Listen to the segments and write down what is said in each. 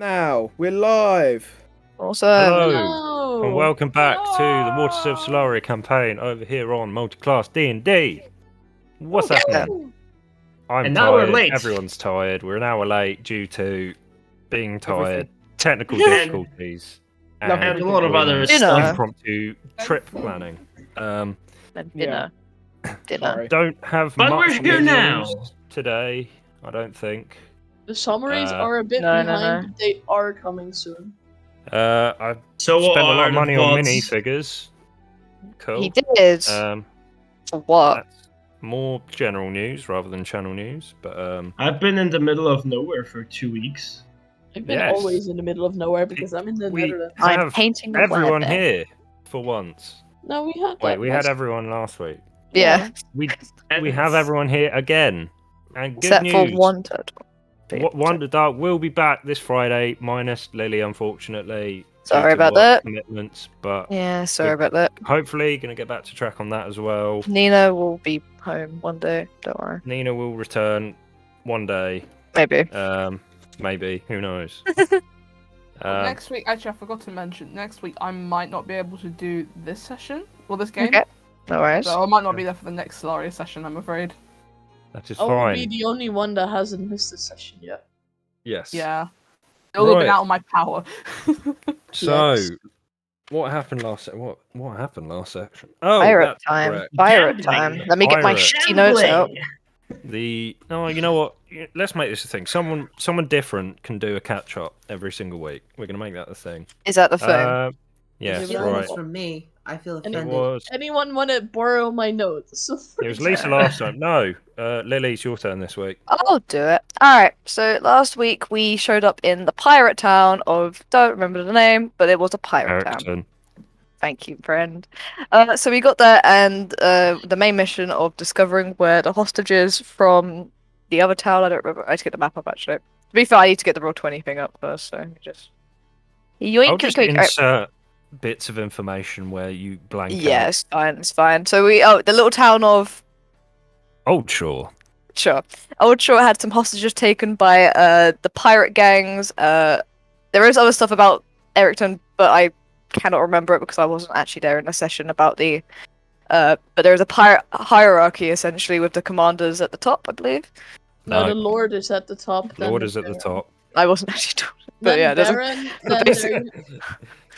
Now we're live. Awesome. Hello, and welcome back to the Waters of Celaria campaign over here on Multiclassed D&D. What's happening? I'm and tired. now we're late. Everyone's tired. We're an hour late due to being tired, technical difficulties, and a lot of other stuff. impromptu trip planning. And dinner. Sorry. Don't have But much we're here news now. today, I don't think. The summaries are a bit behind, but they are coming soon. I've So spent a what lot are of the money on VODs? minifigures. Cool. He did. For what? That's more general news rather than channel news, but I've been in the middle of nowhere for 2 weeks. I've been always in the middle of nowhere because I'm in the Netherlands. I'm painting everyone here for once. No, we had that. Wait, we had everyone last week. Yeah. We have everyone here again. And good Except news. for one turtle. Wonder Dark will be back this Friday, minus Lily, unfortunately. Sorry about that. Commitments, but yeah, sorry about that. Hopefully, going to get back to track on that as well. Nina will be home one day. Don't worry. Nina will return one day. Maybe. Maybe. Who knows? Next week, actually, I forgot to mention. Next week, I might not be able to do this session or this game. Okay. No worries. So I might not be there for the next Celaria session. I'm afraid. That is I fine. will be the only one that hasn't missed a session yet. Yes. Yeah. It'll have been out of my power. So, what happened last? What happened last section? Oh, pirate time. Correct. Pirate time. Let me get my shitty notes out. You know what? Let's make this a thing. Someone different can do a catch up every single week. We're gonna make that the thing. Is that the thing? Yes, Yeah, right. From me, I feel It offended. was. Anyone want to borrow my notes? It was Lisa last time. No, Lily, it's your turn this week. I'll do it. Alright, so last week we showed up in the pirate town of, don't remember the name, but it was a pirate town. Thank you, friend. So we got there, and the main mission of discovering where the hostages from the other town, I don't remember, I had to get the map up actually. To be fair, I need to get the Roll20 thing up first, so just... Yoink, I'll just insert bits of information where you blank out. Yeah, it's fine, it's fine. So the little town of... Old Shore. Sure. Old Shore had some hostages taken by the pirate gangs. There is other stuff about Erickton, but I cannot remember it because I wasn't actually there in the session about the... but there's a pirate hierarchy, essentially, with the commanders at the top, I believe. No, the Lord is at the top. Lord is at the top. I wasn't actually told. But yeah, Baron,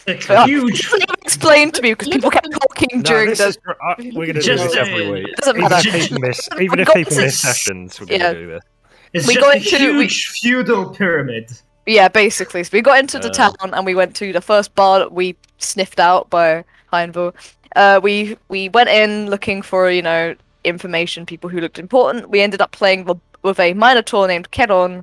It's huge. Explain to me because people kept talking during the. We're gonna do this every week. It doesn't matter. Even if people miss sessions, we're gonna do this. It's just a huge feudal pyramid. Yeah, basically. So we got into the town and we went to the first bar that we sniffed out by Heinville. We went in looking for information, people who looked important. We ended up playing with a Minotaur named Kedon.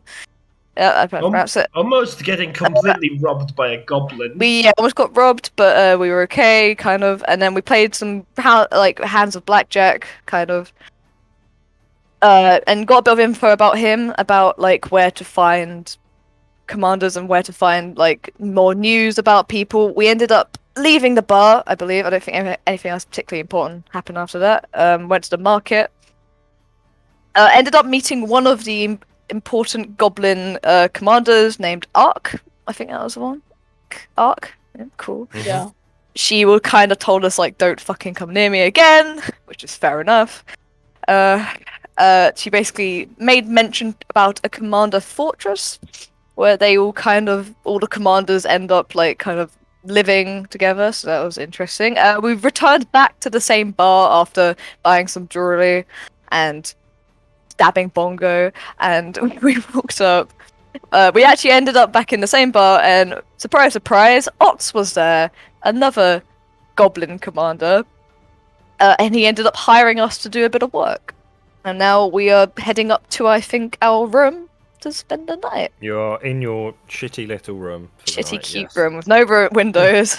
Almost getting completely robbed by a goblin. We almost got robbed, but we were okay, kind of. And then we played some hands of blackjack, kind of. And got a bit of info about him, about where to find commanders and where to find more news about people. We ended up leaving the bar, I believe. I don't think anything else particularly important happened after that. Went to the market. Ended up meeting one of the important goblin commanders named Ark. I think that was the one. Ark. Yeah, cool. Yeah. She would kind of told us don't fucking come near me again, which is fair enough. She basically made mention about a commander fortress where they all the commanders end up living together, so that was interesting. We returned back to the same bar after buying some jewelry and stabbing Bongo, and we walked up. We actually ended up back in the same bar, and surprise, surprise, Ox was there, another goblin commander, and he ended up hiring us to do a bit of work. And now we are heading up to, I think, our room to spend the night. You're in your shitty little room. Shitty cute room with no windows.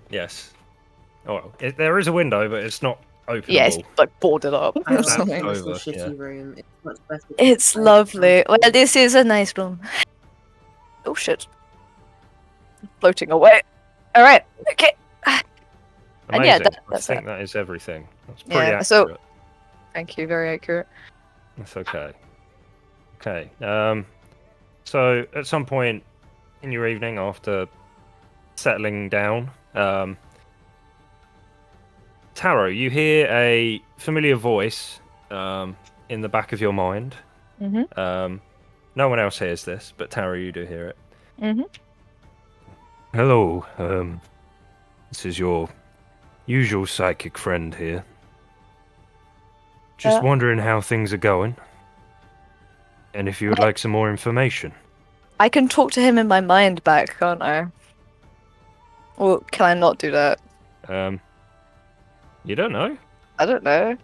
Yes. Oh, there is a window, but it's not openable. Yeah, it's boarded up. I That's like this over, little shitty room. It's much better. It's lovely. Well, this is a nice room. Oh shit. Floating away. Alright, okay. And yeah, I think that is everything. That's pretty accurate. So, thank you, very accurate. That's okay. Okay. So at some point, in your evening after settling down, Taro, you hear a familiar voice in the back of your mind. Mm-hmm. No one else hears this, but Taro, you do hear it. Mm-hmm. Hello, this is your usual psychic friend here. Just wondering how things are going, and if you would like some more information. I can talk to him in my mind back, can't I? Or can I not do that? You don't know. I don't know.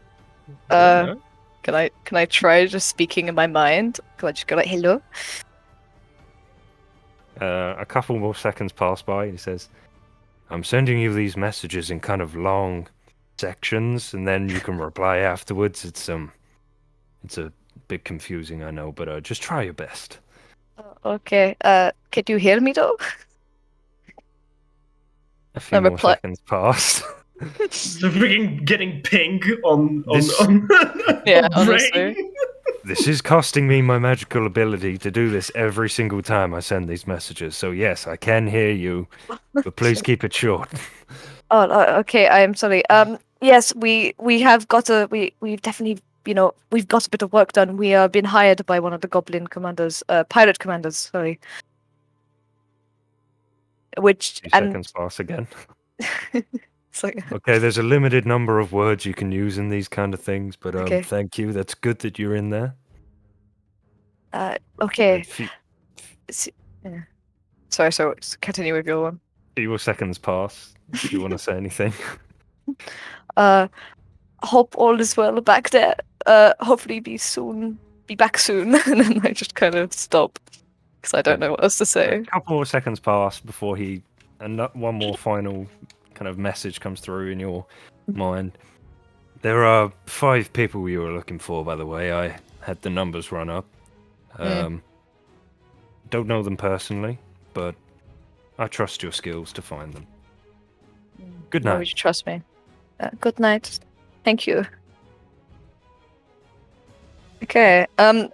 Don't know. Can I try just speaking in my mind? Can I just go like, hello? A couple more seconds pass by, and he says, I'm sending you these messages in kind of long sections, and then you can reply afterwards. It's a bit confusing, I know, but just try your best. Okay. Can you hear me though? A few more seconds pass. So freaking getting ping on Yeah, on brain. honestly. This is costing me my magical ability to do this every single time I send these messages. So yes, I can hear you, but please keep it short. Oh, okay. I am sorry. Yes, we've definitely, we've got a bit of work done. We are being hired by one of the goblin commanders, pirate commanders. Sorry. Which 2 seconds pass again. It's like, Okay, there's a limited number of words you can use in these kind of things, but okay. thank you. That's good that you're in there. Okay. Yeah. Sorry, so continue with your one. Few more seconds pass. If you want to say anything. Hope all is well back there. Hopefully be back soon. And then I just kind of stop because I don't know what else to say. A couple more seconds pass before one more final kind of message comes through in your mind. There are 5 people you were looking for, by the way. I had the numbers run up. Don't know them personally, but I trust your skills to find them. Good night. Why would you trust me? Good night. Thank you. Okay.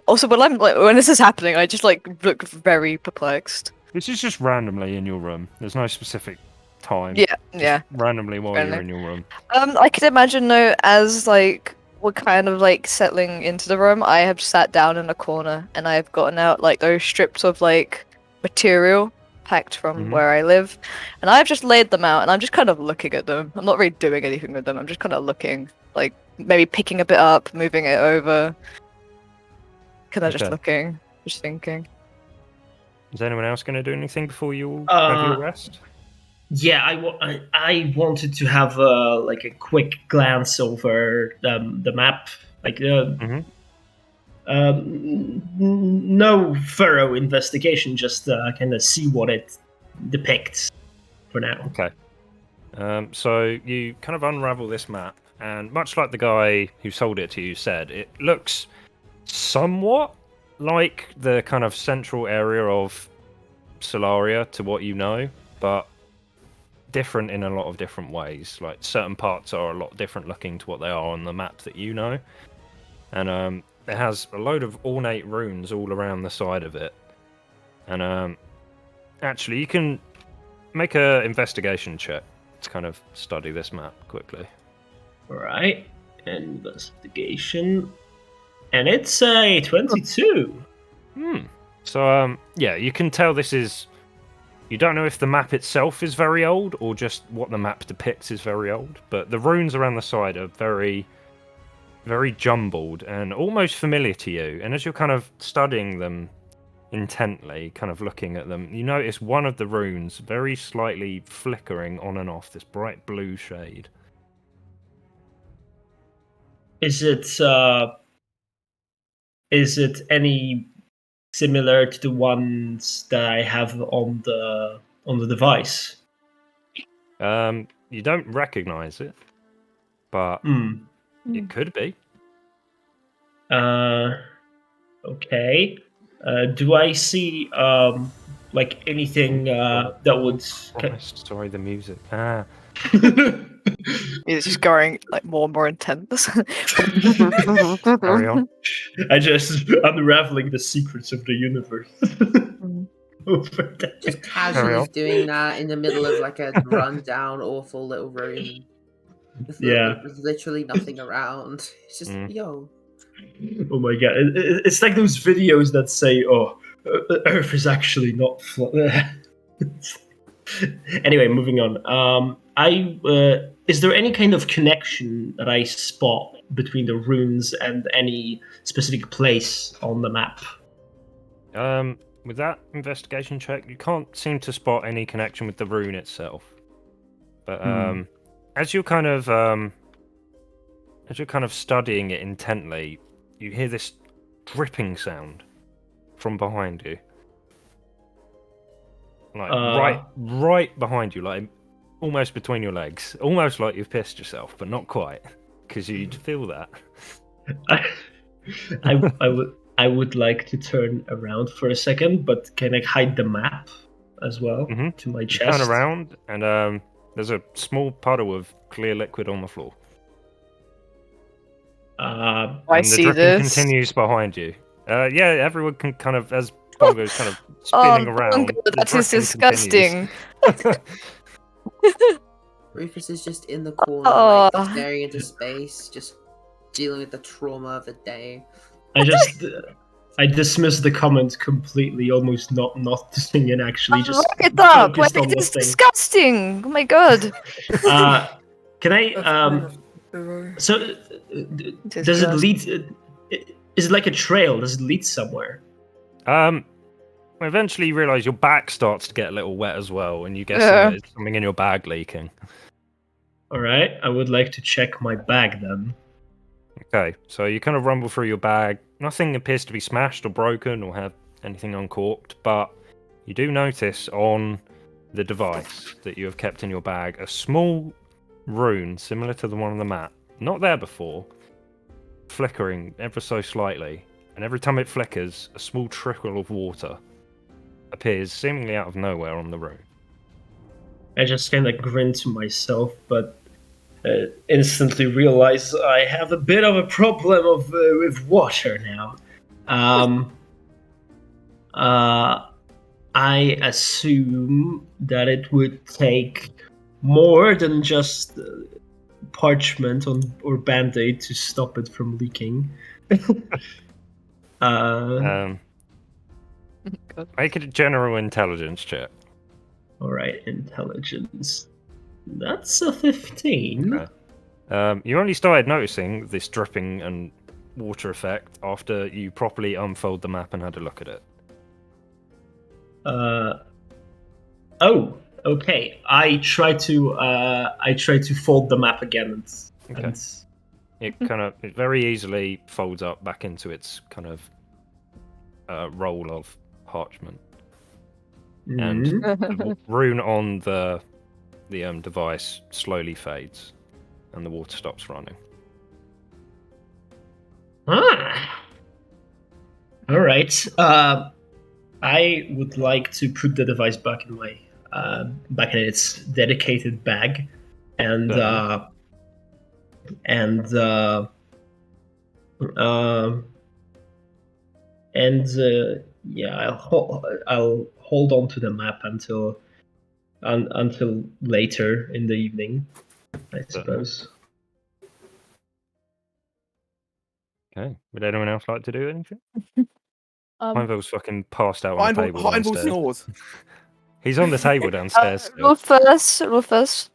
Also, when this is happening, I just look very perplexed. This is just randomly in your room. There's no specific time. Yeah. Randomly while you're in your room. I can imagine though, as we're kind of settling into the room, I have sat down in a corner and I have gotten out those strips of material packed from where I live, and I've just laid them out and I'm just kind of looking at them. I'm not really doing anything with them. I'm just kind of looking, maybe picking a bit up, moving it over. Just looking, just thinking. Is anyone else going to do anything before you have your rest? Yeah, I wanted to have a quick glance over the map, no thorough investigation, just kind of see what it depicts for now. Okay. So you kind of unravel this map, and much like the guy who sold it to you said, it looks somewhat like the kind of central area of Celaria to what you know, but different in a lot of different ways. Like certain parts are a lot different looking to what they are on the map that you know, and it has a load of ornate runes all around the side of it. And actually, you can make a investigation check to kind of study this map quickly. All right, investigation, and it's a 22. So yeah, you can tell this is. You don't know if the map itself is very old or just what the map depicts is very old, but the runes around the side are very, very jumbled and almost familiar to you. And as you're kind of studying them intently, kind of looking at them, you notice one of the runes very slightly flickering on and off, this bright blue shade. Is it any similar to the ones that I have on the device? You don't recognize it, but it could be. Okay. Do I see anything that would? Sorry, the music. It's just going more and more intense. Carry on. I just unraveling the secrets of the universe. over there. Just casually doing that in the middle of like a rundown, awful little room. With literally nothing around. It's just, yo. Oh my god. It's like those videos that say, oh, Earth is actually not flat. Anyway, moving on. Is there any kind of connection that I spot between the runes and any specific place on the map? With that investigation check, you can't seem to spot any connection with the rune itself. But as you're kind of studying it intently, you hear this dripping sound from behind you. Like right behind you, like almost between your legs. Almost like you've pissed yourself, but not quite, because you'd feel that. I would like to turn around for a second, but can I hide the map as well to my chest? You turn around, and there's a small puddle of clear liquid on the floor. I and the see dripping this. continues behind you. Yeah, everyone can kind of, as Bongo's kind of spinning around. Bongo, that is disgusting. Rufus is just in the corner, like staring into space, just dealing with the trauma of the day. I dismissed the comment completely, almost not noticing it. Actually, just look it up. focused on It is disgusting. Oh my god. Can I? So, does it lead? Is it like a trail? Does it lead somewhere? Eventually you realise your back starts to get a little wet as well, and you guess there's something in your bag leaking. All right, I would like to check my bag then. Okay, so you kind of rumble through your bag. Nothing appears to be smashed or broken or have anything uncorked, but you do notice on the device that you have kept in your bag a small rune similar to the one on the map. Not there before, flickering ever so slightly, and every time it flickers, a small trickle of water appears seemingly out of nowhere on the rune. I just kind of grin to myself, but instantly realize I have a bit of a problem with water now. I assume that it would take more than just parchment or band-aid to stop it from leaking. Make it a general intelligence check. Alright, intelligence. That's a 15. Okay. You only started noticing this dripping and water effect after you properly unfold the map and had a look at it. Oh, okay. I try to fold the map again and it very easily folds up back into its kind of roll of parchment. And the rune on the device slowly fades, and the water stops running. All right. I would like to put the device back in my back in its dedicated bag, and yeah, I'll hold on to the map until later in the evening, I suppose. Okay. Would anyone else like to do anything? Heinville's fucking passed out on the table downstairs. Snores. He's on the table downstairs. Rufus.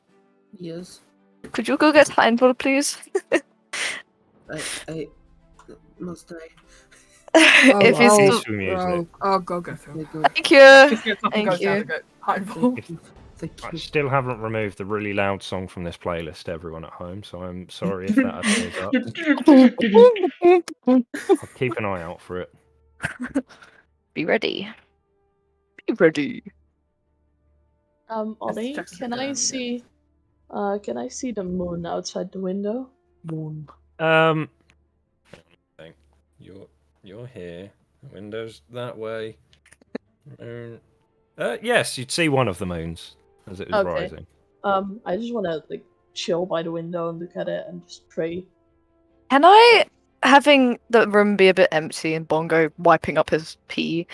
Yes. Could you go get Heinville, please? I must I? If he's I'll go through. Thank you. Thank you. I still haven't removed the really loud song from this playlist, everyone at home, so I'm sorry if that appears up. I'll keep an eye out for it. Be ready. Be ready. Ollie, can I see the moon outside the window? Moon. You're here. The window's that way. Moon. Yes, you'd see one of the moons as it was rising. I just want to chill by the window and look at it and just pray. Can I, having the room be a bit empty and Bongo wiping up his pee,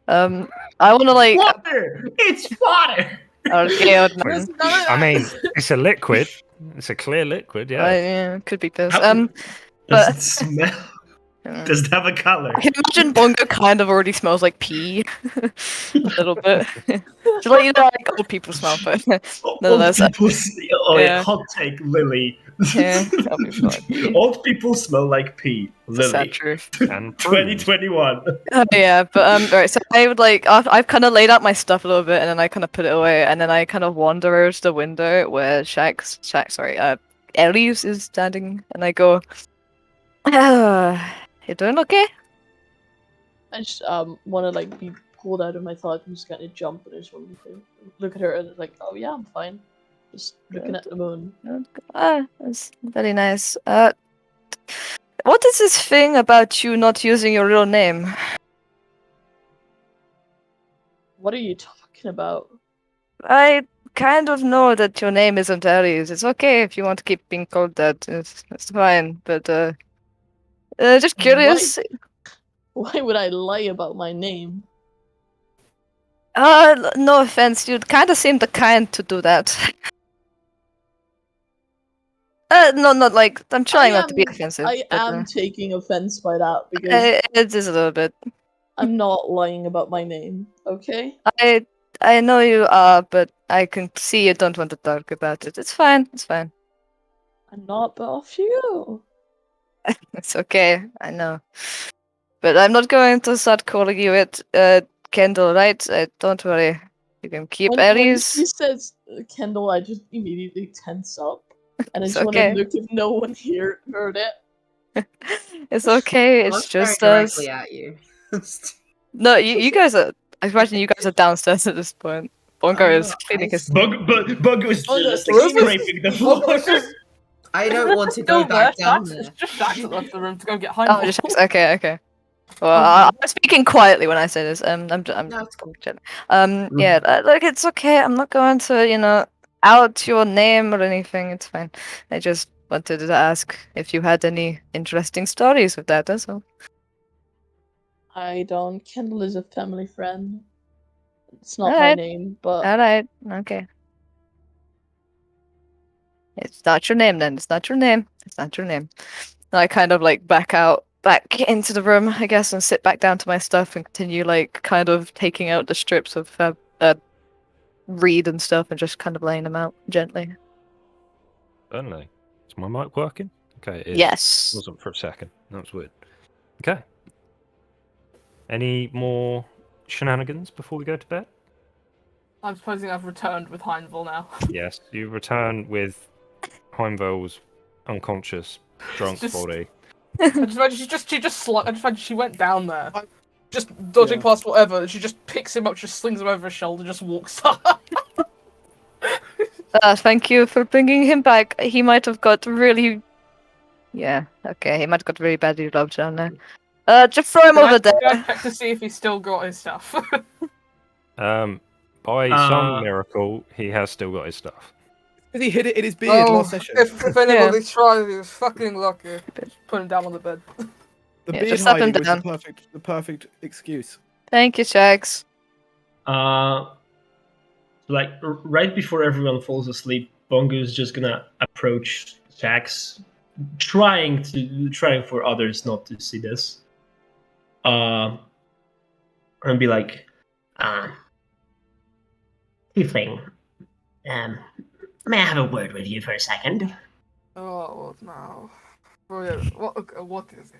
I want to like. Water! It's water! Okay, old man. There's none of I mean, that. it's a liquid. It's a clear liquid, yeah. Yeah, could be piss. How- Does but it smell? uh, Does it have a color? I imagine Bongo kind of already smells like pee, a little bit. Just like you know, like old people smell, but Old nonetheless, people. Oh, yeah. yeah. Hot take, Lily. Yeah, old people smell like pee. Old people smell like pee. It's a sad Lily. truth. And prunes. 2021. Yeah, but alright. So I would like I've kind of laid out my stuff a little bit, and then I kind of put it away, and then I kind of wander over to the window where Elise is standing, and I go, "You doing okay?" I just want to like be pulled out of my thoughts and just kind of jump, and I just want to look at her and like, oh yeah, I'm fine. Just looking at the moon. That's very nice. What is this thing about you not using your real name? What are you talking about? I kind of know that your name isn't Aries. It's okay if you want to keep being called that. It's fine. But just curious. Why would I lie about my name? No offense. You kind of seem the kind to do that. No, not like I'm trying not to be offensive. I but, am taking offense by that because it is a little bit. I'm not lying about my name. Okay. I know you are, but I can see you don't want to talk about it. It's fine. It's fine. I'm not, but off you go. It's okay. I know. But I'm not going to start calling you it, Kendall, right? Don't worry. You can keep When Aries. he says Kendall, I just immediately tense up. And I It's just want okay. to look if no one here heard it. It's okay. It's Look just very us. directly at you. No, you guys are. I imagine you guys are downstairs at this point. Bongo Oh, is cleaning his. Bug was Oh, just that's like scraping the floor. I don't want to Still go back there. down It's there. just Shax that left the room to go get Oh, Heimdall. just okay. Well, I'm speaking quietly when I say this. I'm No, it's cool. yeah, like it's okay. I'm not going to, out your name or anything. It's fine. I just wanted to ask if you had any interesting stories with that. That's all. I don't. Kendall is a family friend. It's not my Alright. name, but All right. Okay. It's not your name then. It's not your name. It's not your name. And I kind of like back into the room, I guess, and sit back down to my stuff and continue like kind of taking out the strips of reed and stuff and just kind of laying them out gently. Certainly. Is my mic working? Okay, it is. Yes. It wasn't for a second. That was weird. Okay. Any more shenanigans before we go to bed? I'm supposing I've returned with Heimdall now. Yes, you return with Heimdall's unconscious, drunk Just- body. I just imagine I just imagine she went down there, just dodging past whatever, and she just picks him up, just slings him over her shoulder, and just walks up. Thank you for bringing him back. He might have got really. Yeah, okay, he might have got really badly rubbed down there. Just throw him over there. I check to see if he's still got his stuff. By some miracle, he has still got his stuff. Because he hid it in his beard last session. If anybody tries, he was fucking lucky. Just put him down on the bed. The Yeah, beard just slap him hiding was down. the perfect excuse. Thank you, Shax. Like right before everyone falls asleep, Bongo's just gonna approach Jax, trying for others not to see this. And be like, Tiefling, may I have a word with you for a second? Oh no. What is it?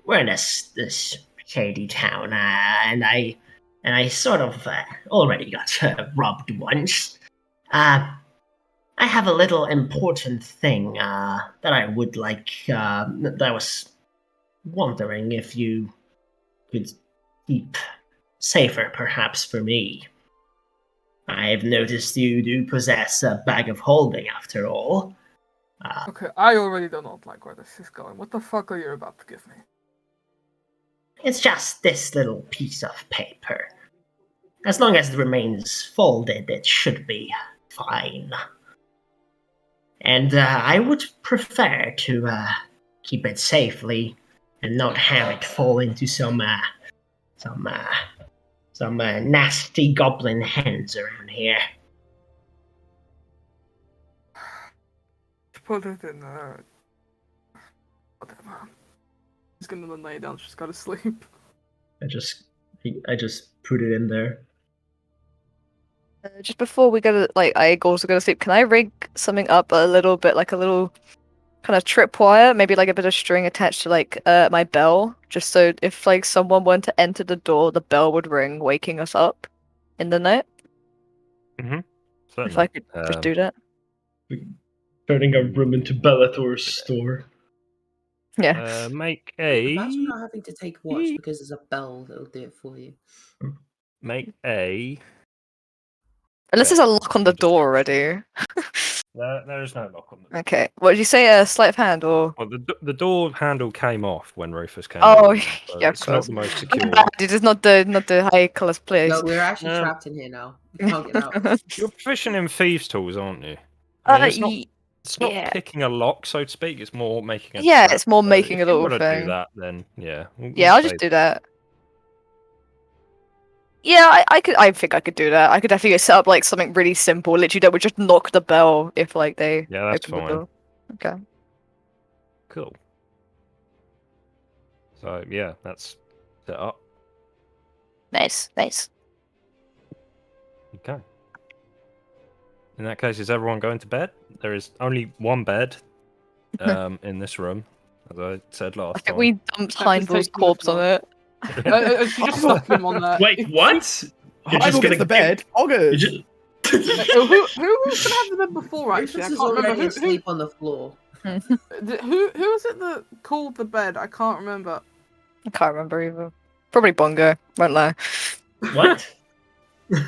We're in this shady town, and I sort of already got robbed once. I have a little important thing that I would like. That I was wondering if you could keep safer, perhaps for me. I've noticed you do possess a bag of holding, after all. Okay, I already do not like where this is going. What the fuck are you about to give me? It's just this little piece of paper. As long as it remains folded, it should be fine. And I would prefer to keep it safely and not have it fall into some some nasty goblin hens around here. Put it in there. Whatever. He's gonna lay down. She's gotta sleep. I just put it in there. Just before we go to I also go to sleep, can I rig something up a little bit, like a little kind of tripwire, maybe like a bit of string attached to my bell, just so if like someone were to enter the door, the bell would ring, waking us up in the night. Mm-hmm. If I could just do that. Turning our room into Bellator's store. Yeah. Make a. Imagine not having to take watch because there's a bell that'll do it for you. Make a. Unless there's a lock on the door already. There is no lock on the door. Okay. What did you say? A sleight of hand or? Well, the door handle came off when Rufus came. Oh, in, so yeah, of it's course. not the most secure. It is not the high class place. No, we're actually trapped in here now. We can't get out. You're proficient in thieves' tools, aren't you? I mean, it's not yeah. picking a lock, so to speak. It's more making a. Yeah, trap. it's more So making a if you little wanna thing. do that, then yeah. Yeah, I'll just do that. Yeah, I think I could do that. I could definitely set up like something really simple, literally that would just knock the bell if like they Yeah, that's open the fine. door. Okay. Cool. So yeah, that's set up. Nice. Okay. In that case, is everyone going to bed? There is only one bed in this room, as I said last I think time. we dumped That Heimdall's just takes corpse much on it. She just stuck him on there. Wait, what? You're I will get the bed. August. Who was gonna have the bed before? Actually, I Rufus is can't remember already who. asleep on the floor. Who was it that called the bed? I can't remember. I can't remember either. Probably Bongo. Won't lie. What? I feel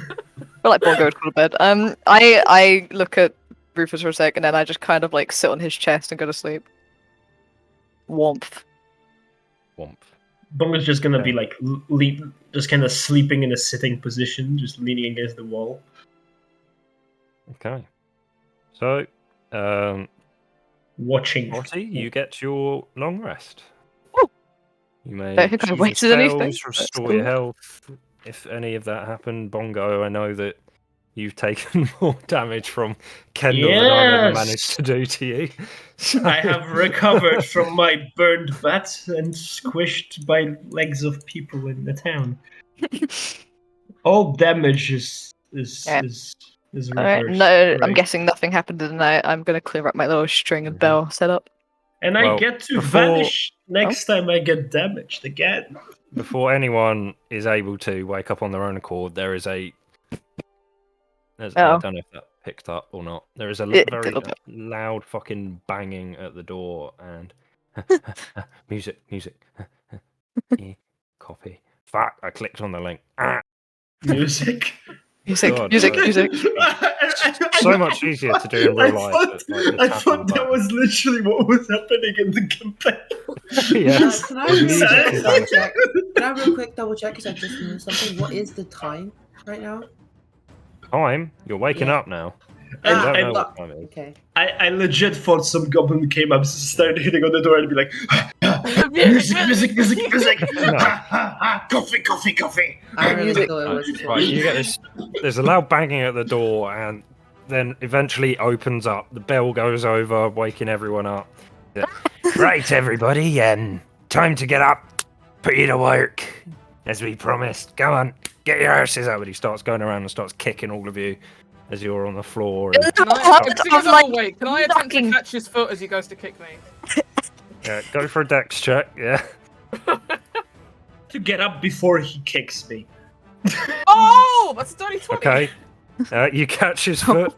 like Bongo would call a bed. I look at Rufus for a sec, and then I just kind of like sit on his chest and go to sleep. Warmth. Bongo's just gonna be like just kind of sleeping in a sitting position, just leaning against the wall. Okay. So, Watching. Morty, you get your long rest. Ooh. You may Don't think I choose your wasted anything. spells, That's restore cool. your health. If any of that happened, Bongo, I know that you've taken more damage from Kendall than I've ever Yes! managed to do to you. So- I have recovered from my burned bat and squished by legs of people in the town. All damage is Yeah. reversed. Alright, no, I'm Right. guessing nothing happened in the night. I'm gonna clear up my little string and bell setup. And I Well, get to before- vanish next time I get damaged again. Before anyone is able to wake up on their own accord, I don't know if that picked up or not. There is a It did a very little bit. loud fucking banging at the door and music. Copy. Fuck! I clicked on the link. Music. Music, God, music, no. music. So much easier to do in real life. I thought that was literally what was happening in the campaign. Yes. Can I The real music quick is double check? Can I real quick double check because I just knew something? What is the time right now? Time. You're waking Yeah. up now. And I don't I- know what time it is. Okay. I legit thought some goblin came up, started hitting on the door, and be like, music, coffee. I really Music. thought it was as well. Right, you get this. There's a loud banging at the door, and then eventually opens up. The bell goes over, waking everyone up. Yeah. Right, everybody, time to get up. Put you to work, as we promised. Go on, get your arses out. But he starts going around and starts kicking all of you as you're on the floor. And, Can I attempt to knocking. catch his foot as he goes to kick me? yeah, go for a dex check. Yeah. To get up before he kicks me. Oh, that's a dirty 20. Okay. You catch his foot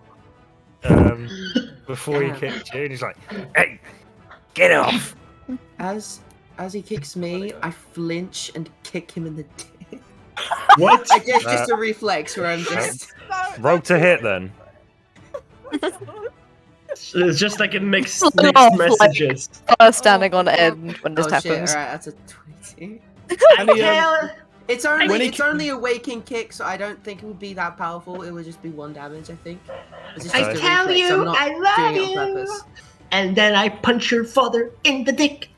before he kicks you, and he's like, "Hey, get off!" As he kicks me, I flinch and kick him in the dick. What? I guess just a reflex where I'm just. Roll to hit then. It's just like it makes Off, messages. Standing on end when this Oh shit! happens. Alright, that's a 20. Any, It's When only he it's only a waking kick, so I don't think it would be that powerful. It would just be 1 damage, I think. It's just I a tell reflex, you, I'm not I love doing it you. on purpose. And then I punch your father in the dick.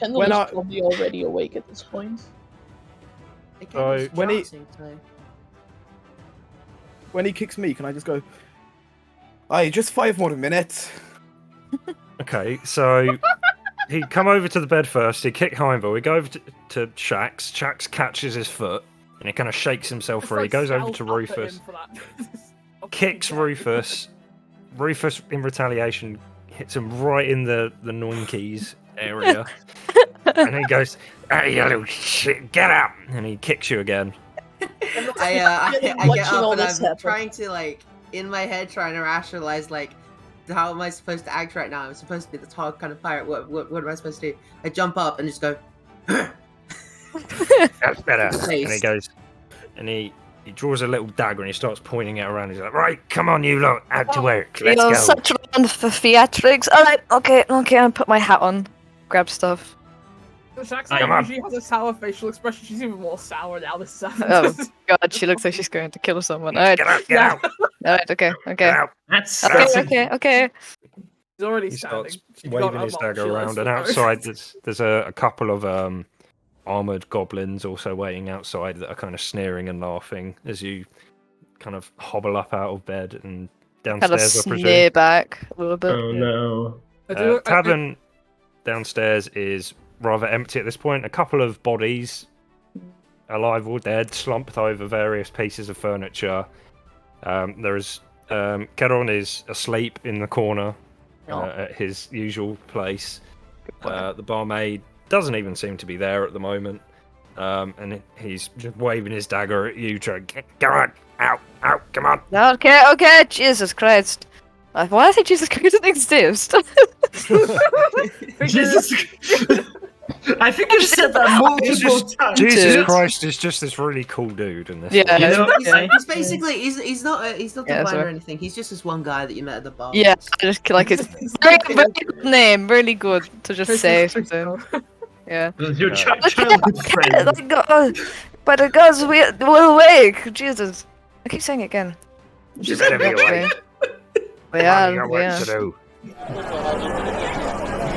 Kendall When is I- probably already awake at this point. So, when he- So. When he kicks me, can I just go? Aye, just 5 more minutes. Okay, so he'd come over to the bed first, he'd kick Heimville, he'd go over to Shax, Shax catches his foot, and he kind of shakes himself free, he goes over to Rufus, kicks Rufus, Rufus in retaliation hits him right in the noinkeys area, and he goes, "Hey, you little shit, get out!" And he kicks you again. I get Watching all up and this I'm happen. trying to, like, in my head, trying to rationalize, like, how am I supposed to act right now? I'm supposed to be the tall kind of pirate. What am I supposed to do? I jump up and just go. That's better. Face. And he goes, and he draws a little dagger and he starts pointing it around. He's like, "Right, come on, you lot, out to work. Let's You're go." such a man for theatrics. Alright, okay, I'll put my hat on. Grab stuff. Shax Come on. usually has a sour facial expression. She's even more sour now. This Oh god, she looks like she's going to kill someone. Alright, Get out, get out, alright, okay. get out. That's Okay. He's already He standing. starts She's waving got his a dagger martial around, arts and for outside both. there's a couple of armored goblins also waiting outside that are kind of sneering and laughing as you kind of hobble up out of bed and Kind of downstairs. I presume. sneer back a little bit. Oh no. Tavern downstairs is rather empty at this point. A couple of bodies, alive or dead, slumped over various pieces of furniture. There's Keron is asleep in the corner at his usual place. The barmaid doesn't even seem to be there at the moment, and he's just waving his dagger at you, trying to go on, out, come on. Okay, Jesus Christ. Why do I think Jesus Christ doesn't exist? Jesus. I think you've said that multiple times. Jesus Christ is just this really cool dude in this. Yeah. You know, He's basically he's not Yeah, divine sorry. or anything. He's just this one guy that you met at the bar. Yeah, I just like his very good name, really good to just say something. Yeah. Your Okay, childhood friend. By the gods, we're awake. Jesus, I keep saying it again. You better be awake. We Come on, are. you got work to do.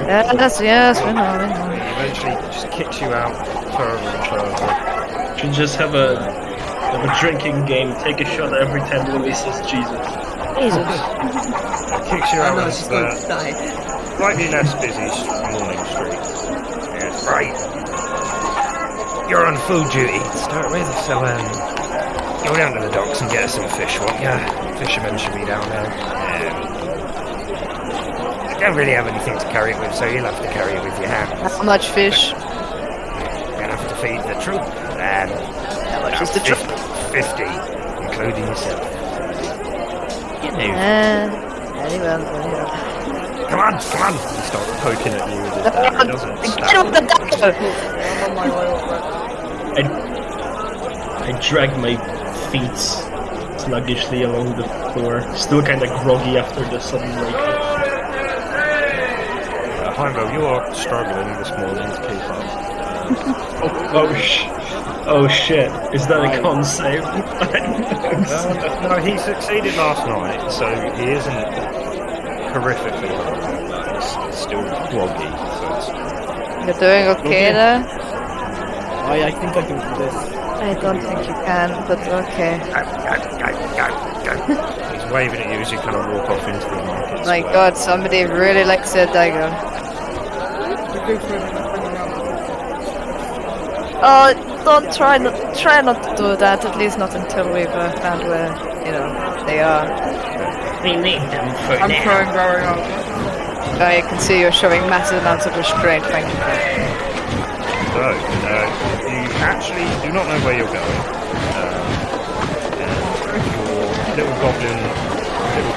Yes, we know. He eventually just kicks you out further and further. Should just have a drinking game. Take a shot every time Louis says Jesus. Jesus. Kicks you I out know, of she's going to the die. slightly less busy morning street. Yes, right. You're on food duty to start with, so go down to the docks and get us some fish, won't ya? Fishermen should be down there. I don't really have anything to carry it with, so you'll have to carry it with your hands. How much fish? You're gonna have to feed the troop. How much is the troop? 50, including yourself. You know. Very well. Come on! He starts poking at you with his dagger. He doesn't Get stab off the dagger! I'm on my way already. I drag my feet sluggishly along the floor, still kind of groggy after the sudden wake. Heimbo, you are struggling this morning to keep up. Oh shit! Is that a con save? No, he succeeded last night, so he isn't horrifically horrible, but he's still groggy. So You're doing okay there? I think I can do this. I don't think you can, but okay. he's waving at you as you kind of walk off into the market. My god, somebody really likes their dagger. Oh, don't try not to do that, at least not until we've found where, they are. We need them for I'm now. throwing growing up. I can see you're showing massive amounts of restraint, thank you. So, you actually do not know where you're going. And your little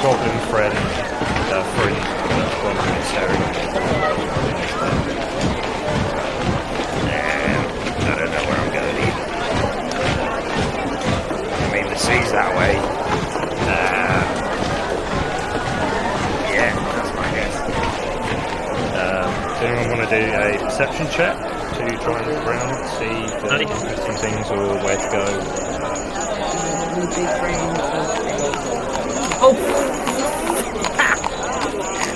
goblin friend, Free, is staring at you. I don't know where I'm going either. I mean, the sea's that way. Yeah, that's my guess. Does anyone want to do a perception check to try and look around, see if there's interesting things or where to go?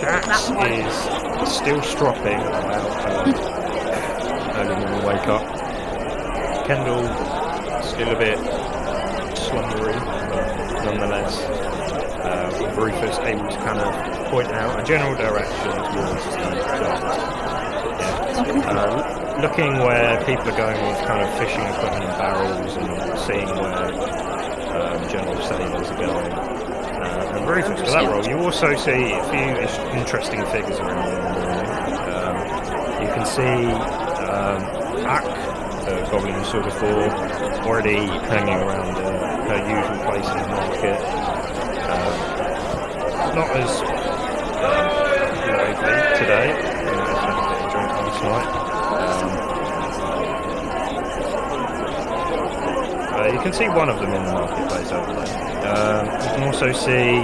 Shax is still stropping about early morning wake up. Kendall still a bit slumbery, but nonetheless, Rufus able to kind of point out a general direction towards the docks. Looking where people are going with kind of fishing equipment and barrels, and seeing where general sailors are going. And Rufus, for that role, you also see a few interesting figures around in the morning. You can see Ak, the goblin you saw before, already hanging around her usual place in the market. Not as lively today. Had a bit of drink last night. You can see one of them in the marketplace over there. You can also see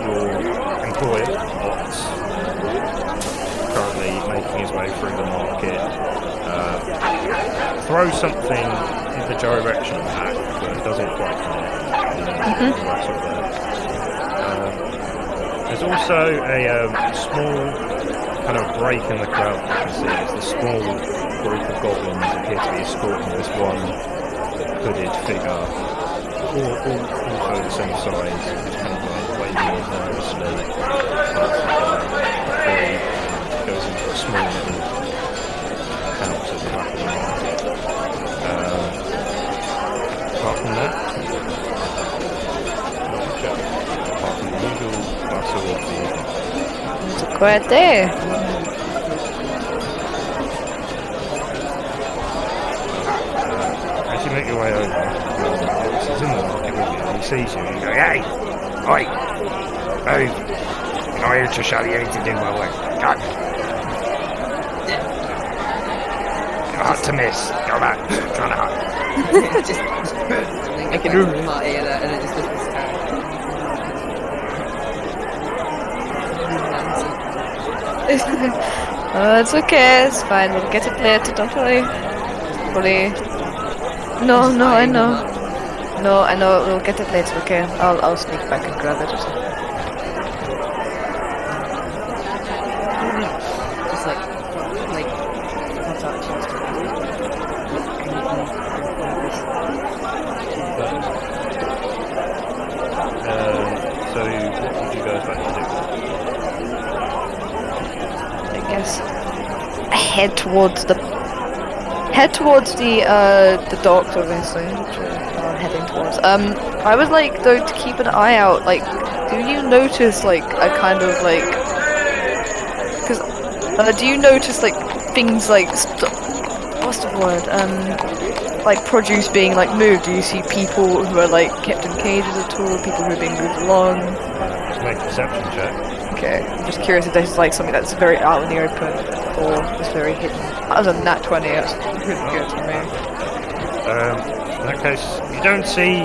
your employer, Ox, currently making his way through the market. Throw something in the direction of Hack, but it doesn't quite connect. There's also a small kind of break in the crowd you can see as the small group of goblins appear to be escorting this one hooded figure, all the same size, just kind of like waving it nervously before he goes into a small little house at the back of the market. Apart from that, apart from the usual bustle of the evening. It's a quiet day. As you make your way over, he's in the market with you, and he sees you, and you go, "Hey! Oi! Move! I'm here to show you how to do my work. God! Hard to miss. Go back. Trying to hide." Just I can do my ear and it just does this Oh, it's okay, it's fine, we'll get it later, don't worry. Fully. No, I know. No, I know, we'll get it later, okay? I'll sneak back and grab it or something. just like what's our chance to So, what would you guys like to do? I guess head towards the docks, obviously, which I'm heading towards. I would like though to keep an eye out. Like, do you notice like a kind of like? Because do you notice like things like what's the word? Like produce being like moved. Do you see people who are like kept in cages at all? People who are being moved along? Let's make a perception check. Okay, I'm just curious if there's like something that's very out in the open or is very hidden. That was a nat 20, that's really good for me. In that case, you don't see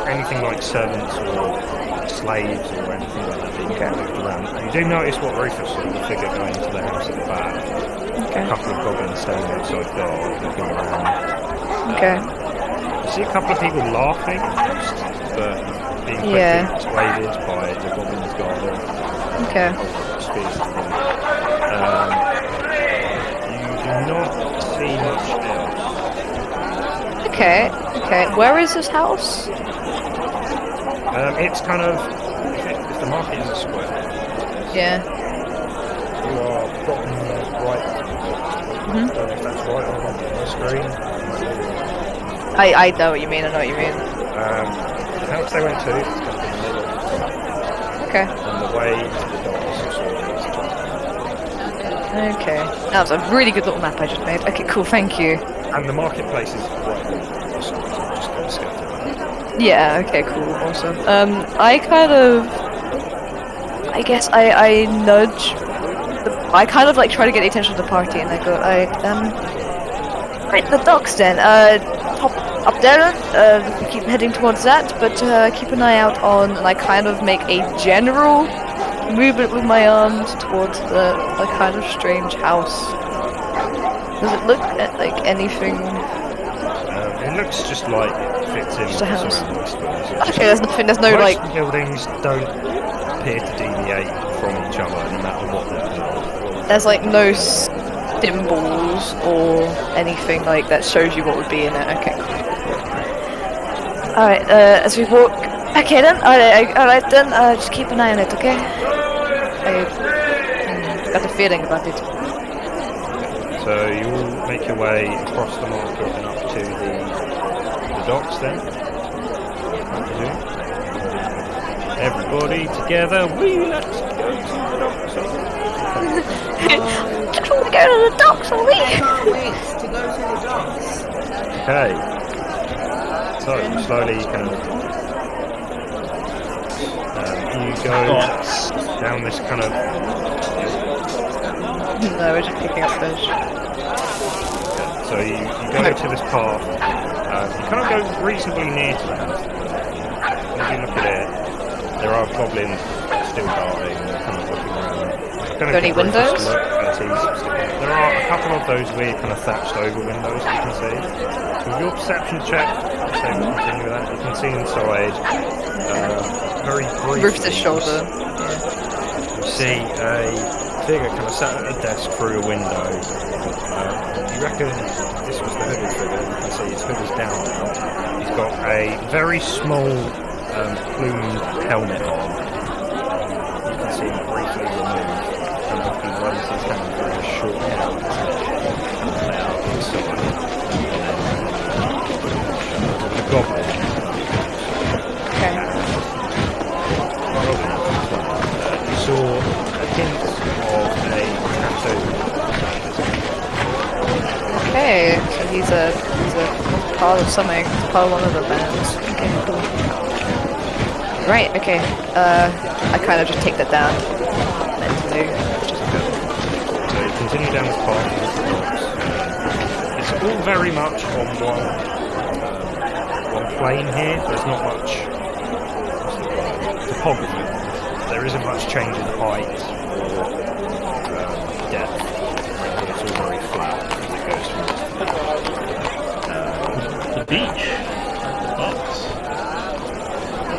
anything like servants or slaves or anything like that being moved around. You do notice what Rufus saw, the figure going into the house at the back. Okay. A couple of goblins standing outside the door looking around. Okay. You see a couple of people laughing, but being quickly persuaded by the goblins garden. Okay. Speaks to them. You do not see much else. Okay. Where is this house? It's kind of if the market is a square. Yeah. You are bottom right. Mhm. I don't know if that's right on the screen. I know what you mean. I know what you mean. The house they went to is kind of in the middle. Okay. And the way to the docks is sort of east. Okay. That was a really good little map I just made. Okay, cool. Thank you. And the marketplace is right there. Just kind of scattered. Yeah. Okay. Cool. Awesome. I kind of. I guess I nudge. I kind of like try to get the attention of the party, and I go, right, the docks then. Up there, keep heading towards that, but keep an eye out on, and I kind of make a general movement with my arms towards the kind of strange house. Does it look like anything? It looks just like it fits in with Just a the house. surroundings. To be honest. Okay, there's nothing. There's no Most like. buildings don't appear to deviate from each other, no matter what they're built. There's like no symbols or anything like that shows you what would be in it. Okay. Alright, as we walk. Okay then, alright then, just keep an eye on it, okay? I got a feeling about it. So you all make your way across the market and up to the docks then? I presume? Everybody together, let's go to the docks. Just want to go to the docks, are we? I can't wait to go to the docks. Okay. So you slowly kind of you go down this kind of. No, we're just picking up fish. So you go to this path. You kind of go reasonably near to that. As you look at it, there are goblins still guarding, kind of looking around. Any windows? There are a couple of those weird kind of thatched over windows that you can see. With your perception check, so we'll continue with that. You can see inside. Very briefly. Rooster's shoulder. You see a figure kind of sat at a desk through a window. You reckon this was the hooded figure? You can see his hood is down now. He's got a very small plumed helmet on. You can see him briefly removed. And if he raises his hand for his short hair, out inside. The goblin. Okay. You saw a hint of a tattoo. Okay, so he's a part of something. He's part of one of the bands. Okay, cool. Right. Okay. I kind of just take that down mentally. So you continue down this path. It's all very much on one plane here. There's not much topography. There isn't much change in height or depth. It's all very flat as it goes through. The beach. Docks.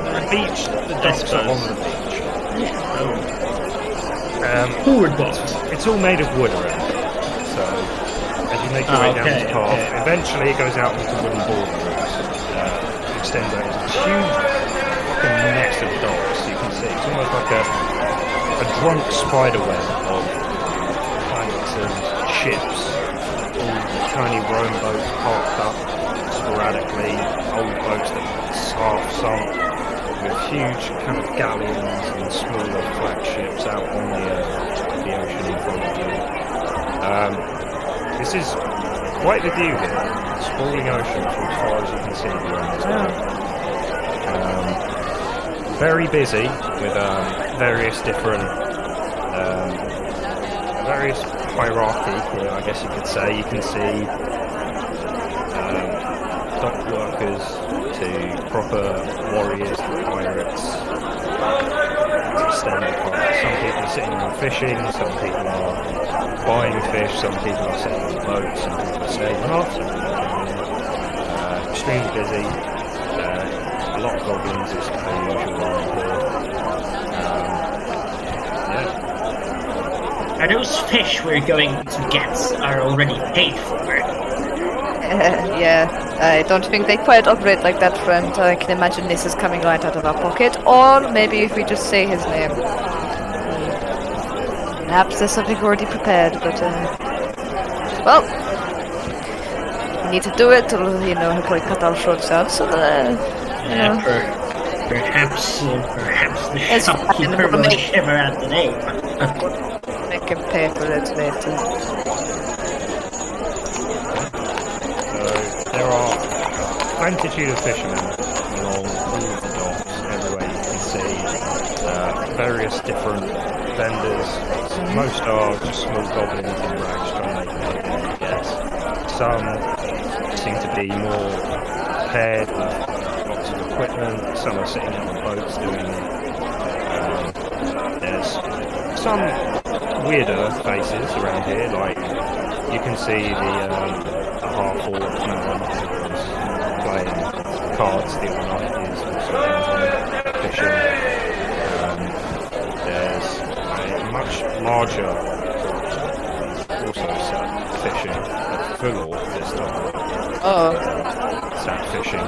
The beach. The docks are on the beach. Forward docks. It's all made of wood around it. So as you make your way down this path, eventually it goes out into wooden boardwalks. Extends out into this huge fucking nest of docks. You can see it's almost like a drunk spider web of planets and ships, all tiny rowing boats parked up sporadically, old boats that half sunk, with huge kind of galleons and smaller flagships out on the ocean in front of you. This is quite the view here, sprawling ocean from as far as you can see beyond this town. Very busy with various different various hierarchy, I guess you could say. You can see dock workers to proper warriors, pirates, extended part. Some people are sitting around fishing, some people are buying fish, some people are sitting on boats, some people are sailing off, some people are extremely busy. A lot of goblins is per usual around here. Are those fish we're going to get are already paid for? Yeah, I don't think they quite operate like that, friend. I can imagine this is coming right out of our pocket, or maybe if we just say his name. Perhaps there's something already prepared, but well, we need to do it, or he'll probably cut our shorts out. So perhaps the shopkeeper will shiver at the name. Make him pay for it later. There are a plenitude of fishermen along all of the docks, everywhere you can see. Various different vendors. Most are just small goblins in rags trying to make a living, I guess. Some seem to be more prepared with lots of equipment. Some are sitting out on boats doing it. There's some weirder faces around here, like you can see the half-orc man who was playing cards the other night is also down here fishing. There's a much larger full orc this time. Oh. Sat fishing.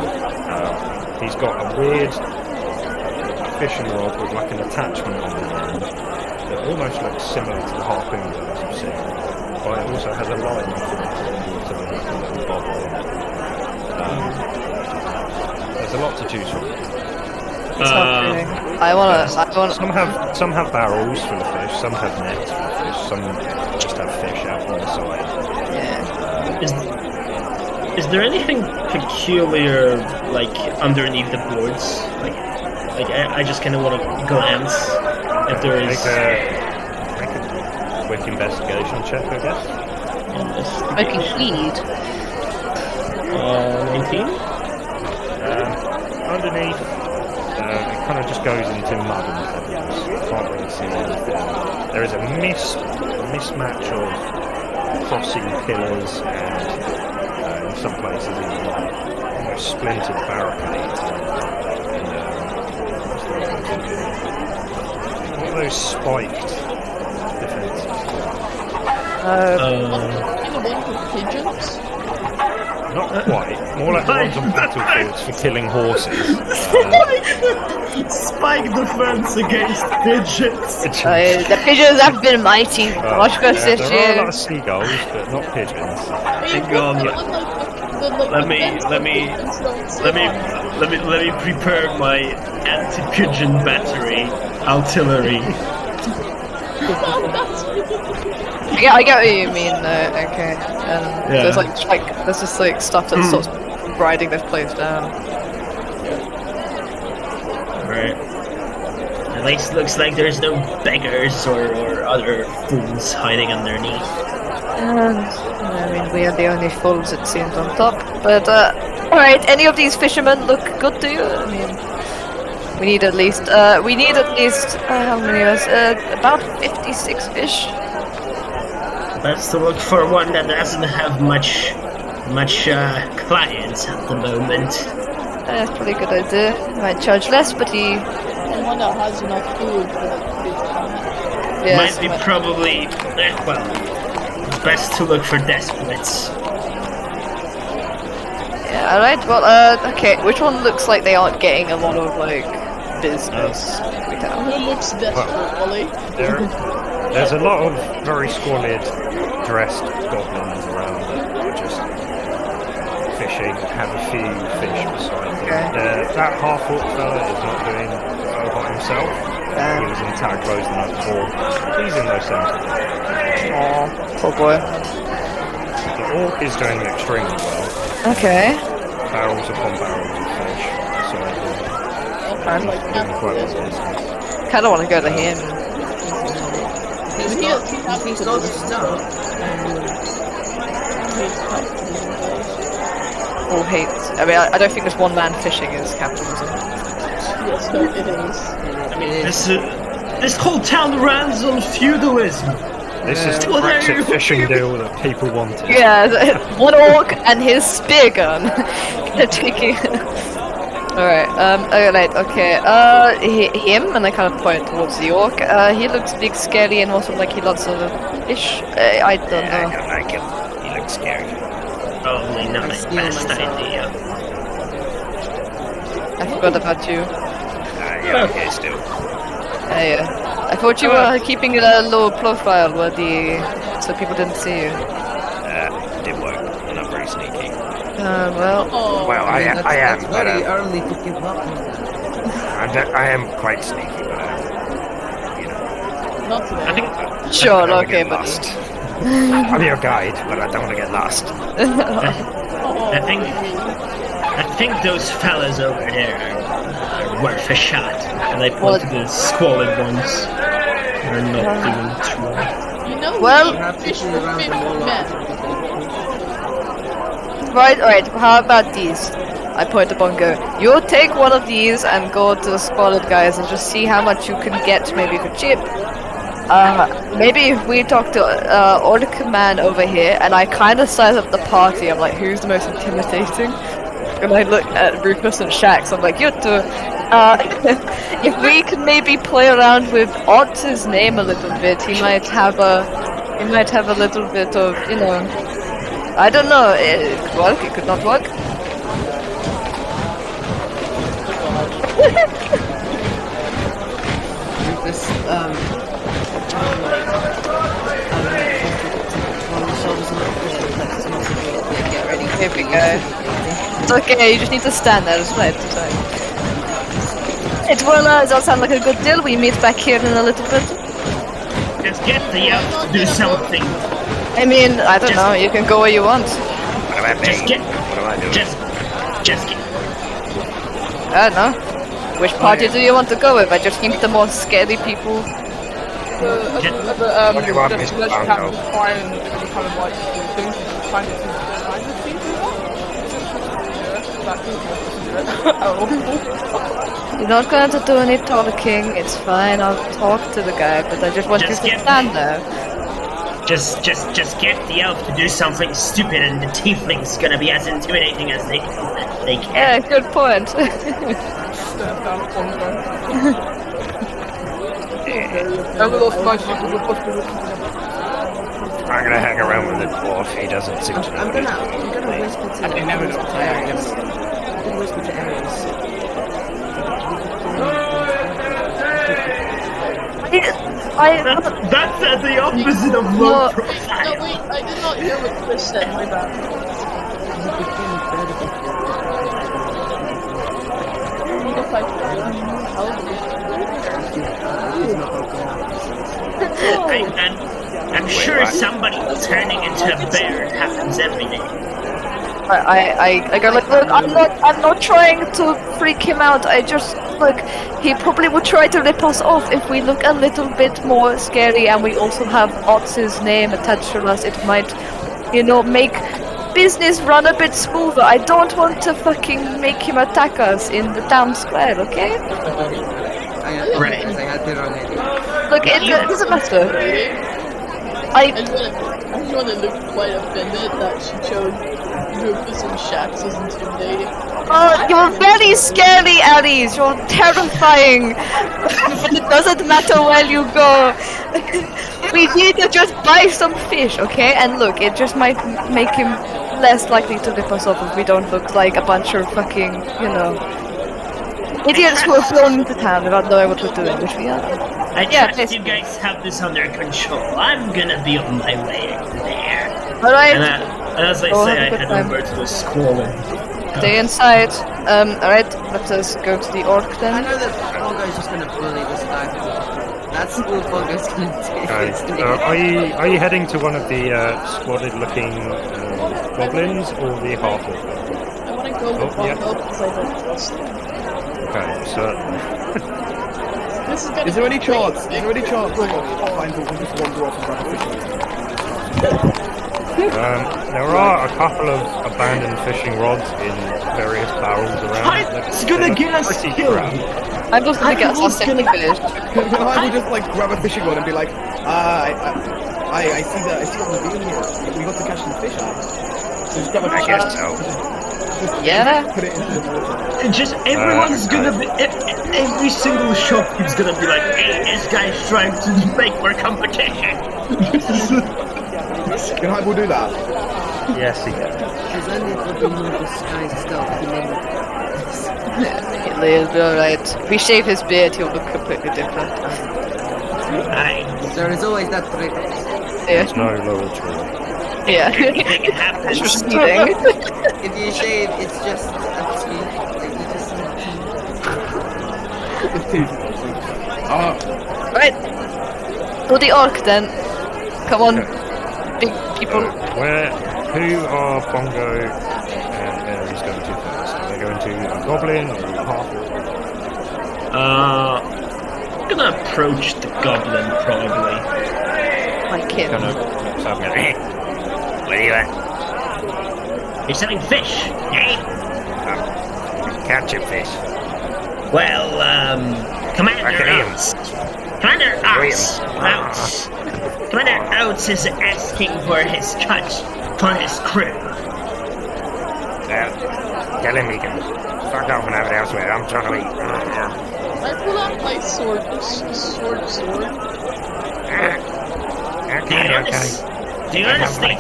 He's got a weird fishing rod with like an attachment on the end that almost looks similar to the harpoon that you've seen, but it also has a line to the little bobble. There's a lot to choose from. It's not really. I wanna. Some have barrels for the fish, some have nets for the fish, some just have fish out on the side. Yeah. Is there anything peculiar like underneath the boards? Like I just kind of want to glance if there is. Make a quick investigation check, I guess. I can feed. 19. Underneath, it kind of just goes into mud and pebbles. You can't really see anything. There is a mismatch of crossing pillars and in some places even like almost splintered barricades. What are those spiked defences? In the one with pigeons? Not quite. More like the ones on battlefields for killing horses. Spike defense against pigeons. The pigeons have been mighty. There are a lot of seagulls, but not pigeons. Hang on. Let me prepare my anti-pigeon battery artillery. Yeah, I get what you mean though, okay. There's there's just like stuff that starts riding this place down. Alright. At least looks like there's no beggars or other fools hiding underneath. I mean, we are the only fools it seems on top. But, alright, any of these fishermen look good to you? I mean, we need at least, how many of us? About 56 fish. Best to look for one that doesn't have much clients at the moment. That's probably a good idea. Might charge less, but he... And one that has enough food for like big clients. Yes, Might be probably... well, it's best to look for desperates. Yeah, alright, well, okay, which one looks like they aren't getting a lot of, like, business? Who looks desperate, Ollie? There's a lot of very squalid, dressed goblins around that are just fishing, have a few fish beside them. That half-orc fella is not doing so hot himself. He was in tag clothes the night before. He's in those same sort of things. Aw, poor boy. The orc is doing extremely well. Okay. Barrels upon barrels of fish. So I'm doing quite well business. kinda wanna go to him. He's got the stuff. All hate. I mean, I don't think this one man fishing is capitalism. Yes, no, it is. I mean, this whole town runs on feudalism. This is the Brexit fishing deal that people wanted. Yeah, one orc and his spear gun. Taking. Alright, okay, him, and I kind of point towards the orc, he looks big, scary, and also like he loves a fish, I don't know. I don't like him, he looks scary. Probably not the best idea. I forgot about you. Yeah, okay, still. Yeah. I thought you were keeping a low profile, so people didn't see you. Didn't work, I'm not very sneaky. Well... Well, I am, That's but very early to give up. I am quite sneaky, but Not today. I think Sure, I don't okay, wanna get buddy. lost. I'm your guide, but I don't want to get lost. I think those fellas over there are worth a shot. And I point to the squalid ones. They're not doing too well. You know, Well- fish for 50 men. Alright, how about these? I point to Bongo. You take one of these and go to the squalid guys and just see how much you can get, maybe for cheap. Maybe if we talk to Orca Man over here, and I kind of size up the party. I'm like, who's the most intimidating? And I look at Rufus and Shax. I'm like, you two. If we could maybe play around with Ott's name a little bit, he might have a little bit of, I don't know. It could work. It could not work. This get ready. Here we go. It's okay. You just need to stand there. It's fine. It's fine. It will. Does that sound like a good deal? We meet back here in a little bit. Just get the elf to do something. I mean, I don't know. You can go where you want. What about me? Just get. What am I doing? Just get. I don't know. Which party do you want to go with? I just think the more scary people. What do you want, Mr. Bongo? Try and kind of like things kind of You're not going to do any talking. It's fine. I'll talk to the guy, but I just want Just you to get- stand there. Just get the elf to do something stupid, and the tiefling's gonna be as intimidating as they can. Yeah, good point. I'm gonna hang around with the dwarf. He doesn't seem to know. I'm gonna whisper to I never know. Aries. I'm gonna whisper to Aries. That's at the opposite of No. low No, profile. wait, I did not hear what Chris said, my bad. If I I'm sure somebody turning into a bear happens every day. I go like, look, I'm not trying to freak him out. I just look, he probably would try to rip us off if we look a little bit more scary, and we also have Otz's name attached to us. It might, make business run a bit smoother. I don't want to fucking make him attack us in the town square, okay? I had the wrong idea. Look, it doesn't matter. I just want to look quite offended that she chose Rufus and Shax as intimidating. Oh, you're very scary, Aries. You're terrifying. But it doesn't matter where you go. We need to just buy some fish, okay? And look, it just might make him less likely to rip us off if we don't look like a bunch of fucking, idiots who are flown into town without knowing what we're doing, which we are. I Yeah, trust you guys have this under control. I'm gonna be on my way there. Alright, And as I Go say, have a I good head time. over to the squall and stay inside. Alright, let us go to the orc I then. know that Bongo's just gonna bully this guy. That's all Bongo's gonna do. Guys, It's gonna are you heading to one of the squatted-looking goblins or the half-orc? I want to go with Oh, yeah. Bongo because I don't trust him. Okay, so This is gonna Is there any be chance? great. Is there any chance? Find will just wander off and grab a fish. there are a couple of abandoned fishing rods in various barrels around. It's gonna get us pretty killed. crap. I'm just gonna get was something gonna- finished. Can I will just grab a fishing rod and be like, I see what we're doing here. We got to catch some fish. So just grab a I fish guess rod, so. Yeah. put it into the water. just everyone's gonna be. Every single shop is gonna be like, hey, this guy's trying to make more competition. Can I will do that? Yes, he can. There's only a bit more disguised stuff. He'll be alright. We shave his beard, he'll look completely different. There is always that trick. There's no lower tree. Yeah. Anything can happen. Just kidding. If you shave, it's just a tooth. Like you just Right. To the orc then. Come on, big people. Who are Bongo and Aries going to first? Are they going to a goblin or a half-orc? I'm gonna approach the goblin probably. Like him. Kind of, so I'm going, where are you at? You're selling fish, eh? Catching fish. Well, Commander I can eat 'em. Oates. Commander Oates. Oates. Commander Oates is asking for his cut for his crew. Tell him he can fuck off and have it elsewhere. I'm trying to eat. I pull out my sword. Sword. Do you Okay, okay. honestly?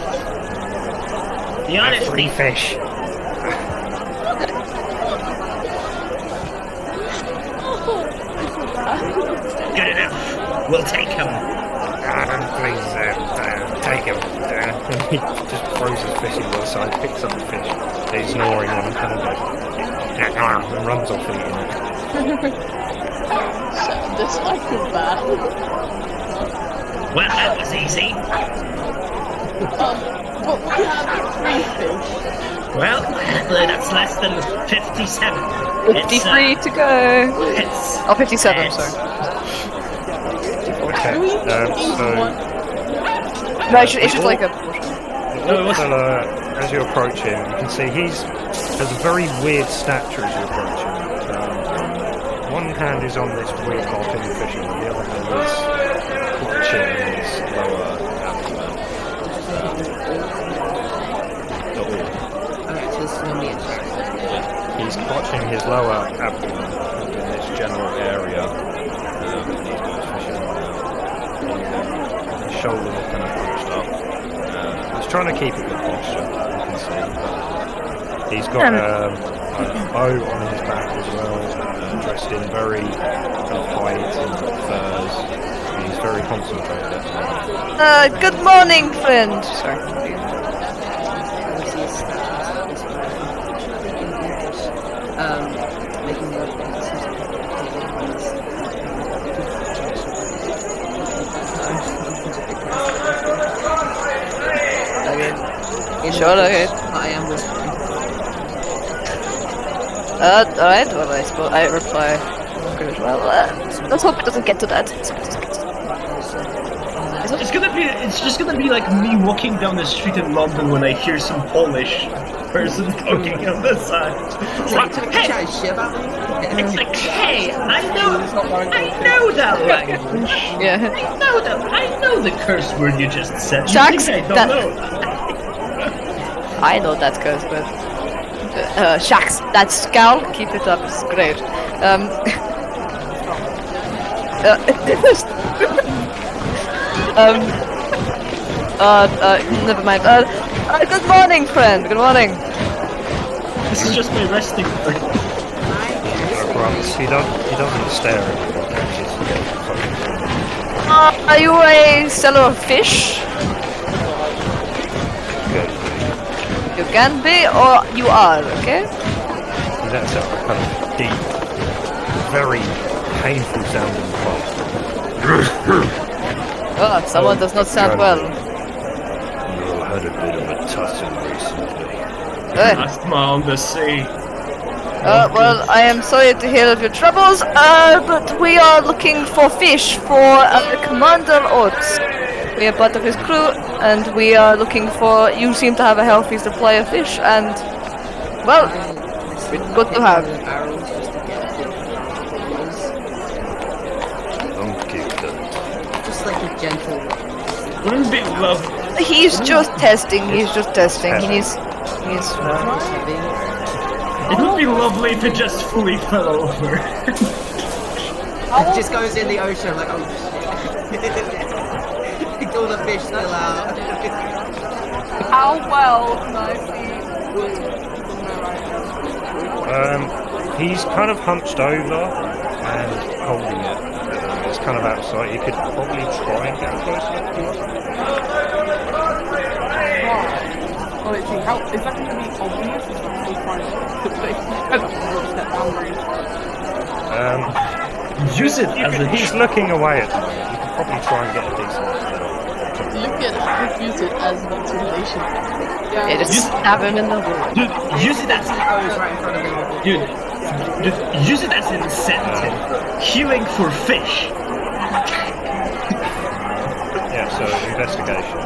The honest Free fish. good enough. We'll take him. Please, take him. He just throws his fish into the side, picks up the fish. He's snoring on and kind of goes, and runs off eating it. This might be bad. Well, that was easy. But we have 3 fish. Well, that's less than 57. 53 to go. It's, Oh, 57, it's- sorry. Okay, Do we so No, it's just like a. the orc fella, as you approach him, you can see has a very weird stature as you approach him. One hand is on this weird harpoon fishing, and the other hand is clutching his lower abdomen. The orc. He's clutching his lower abdomen in this general area. And he's got his fishing rod out. His shoulders are kind of hunched up. He's trying to keep a good posture, you can see. But he's got a bow on his back as well, dressed in very kind of white and furs. He's very concentrated. Good morning, friend. Sorry. Making more Sure, okay. I am whispering. Alright, well, I suppose I reply. Good. Well, let's hope it doesn't get to that. It's just gonna be like me walking down the street in London when I hear some Polish person talking on the side. It's like, hey, it's like, hey, I know that language. Yeah. I know the curse word you just said. You Jax, think I don't know? I know that curse word. Shax, that scowl, keep it up, it's great. Never mind. Good morning, friend, good morning. This is just my resting place. He doesn't stare at you. Are you a seller of fish? Good. You can be, or you are, okay? He lets out a kind of deep, very painful sounding cough. Oh, someone does not sound well. You had a bit of a tussle recently. Asthma on the sea. Well, I am sorry to hear of your troubles, but we are looking for fish for Commander Oates. We are part of his crew, and we are looking for. You seem to have a healthy supply of fish, and well, good to have. Don't give them. Just like a gentle. Wouldn't it be lovely? He's just testing. He's just testing. He's. It would be lovely if it just fully fell over. It just goes in the ocean like, oh shit. All the fish still out. How well can I see? He's kind of hunched over and holding it. It's kind of outside. You could probably try and get close enough to it. Well, is that going to be obvious? Is that still trying to set boundaries? Use it as a. He's looking away at the moment. You could probably try and get a decent little. Look at it, use it as an intimidation. Yeah, just stab him in the wood. Dude, use it as Goes right in front of me. Dude, use it as an incentive. Healing for fish. Yeah, so investigation.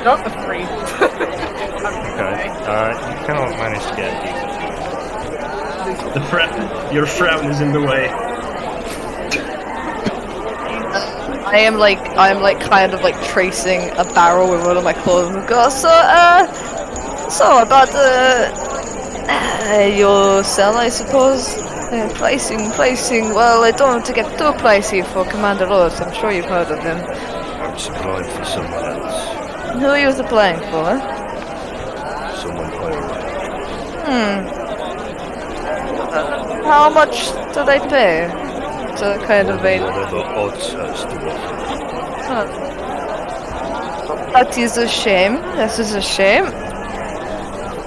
Not the 3. Okay. You cannot manage to get a decent. Your frown is in the way. I am kind of like tracing a barrel with one of my claws and go, so about your cell, I suppose. Pricing. Well, I don't want to get too pricey for Commander Rhodes. I'm sure you've heard of him. supplying for someone else. Who are you supplying for? Someone higher up. How much do they pay? To kind of a... Whatever odds has to offer. That is a shame. This is a shame.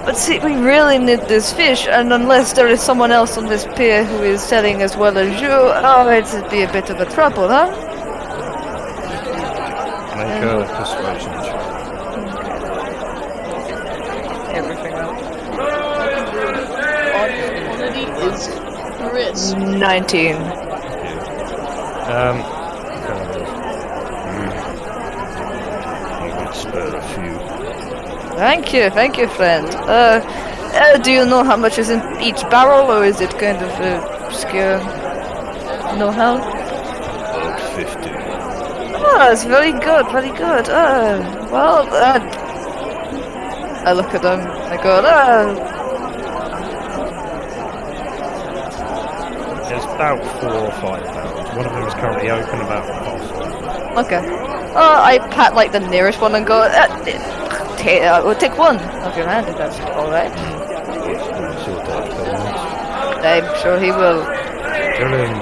But see, we really need this fish, and unless there is someone else on this pier who is selling as well as you, it'd be a bit of a trouble, huh? Make a persuasion check. Everything else. Quality is Chris. 19. You could spare a few. Thank you, friend. Do you know how much is in each barrel, or is it kind of obscure know-how? About 50. Oh, it's very good, very good. Well, I look at them, I go, There's about 4 or 5 barrels. One of them is currently open, about half. okay. I pat like the nearest one and go, we'll take one of your hand if that's alright. Sort out the ones. I'm sure he will. Tell him.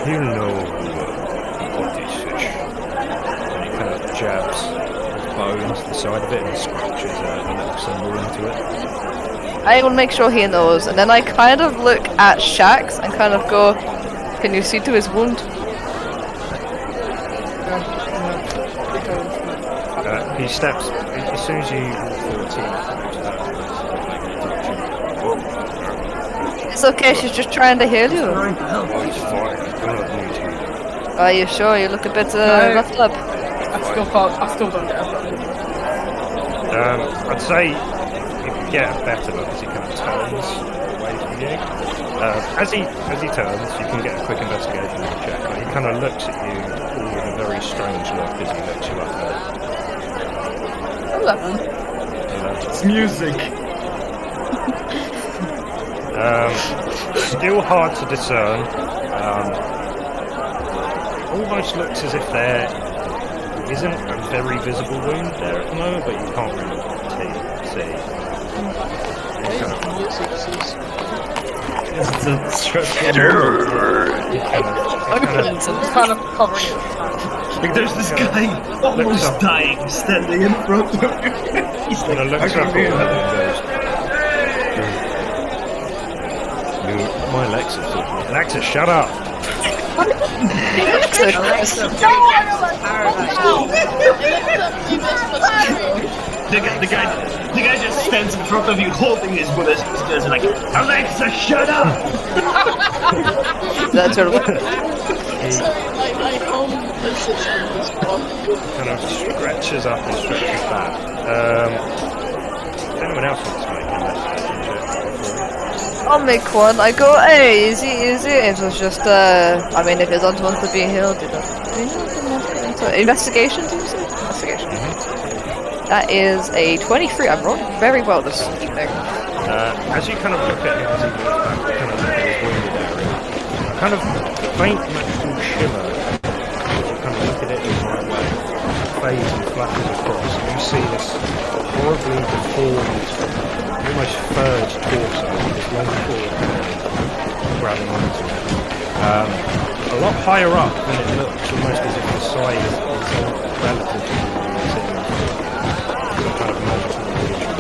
You know who got these fish. And he kind of jabs his bow into the side of it and scratches a little symbol into it. I will make sure he knows, and then I kind of look at Shax and kind of go, can you see to his wound? He steps, as soon as you walk forward, It's okay, she's just trying to heal you. oh, he's fine. I do not need healing. Are you sure? You look a bit roughed up. I still don't get it. I'd say you could get a better look as he kind of turns away from you. As he turns, you can get a quick investigation check. But he kind of looks at you all with a very strange look as he looks you up there. 11. It's music. Still hard to discern. Almost looks as if there isn't a very visible wound there at the moment, but you can't really see. It's a stressful. It's kind of covering it. Like there's this guy almost dying, standing in front of you. He's And like, it looks up at you and goes, my Alexis. Alexis, shut up! the guy just stands in front of you holding his bullets. He's like, Alexa, shut up! That's her. I home assist in this book. Kind of stretches up and stretches back. Anyone else wants to make an investigation check? I'll make one. I go, hey, easy. It was just, I mean, if his aunt wants to be healed, you know. Investigation, did you say? Investigation. That is a 23. I'm rolling very well this evening. As you kind of look at him as he moves back, you kind of look at his wounded area. A kind of faint magical shimmer. As you kind of look at it in the right way, fades and flashes across. And you see this horribly deformed, almost furred torso with this long claw grabbing onto it. A lot higher up than it looks, almost as if the size is relative to some kind of magical illusion.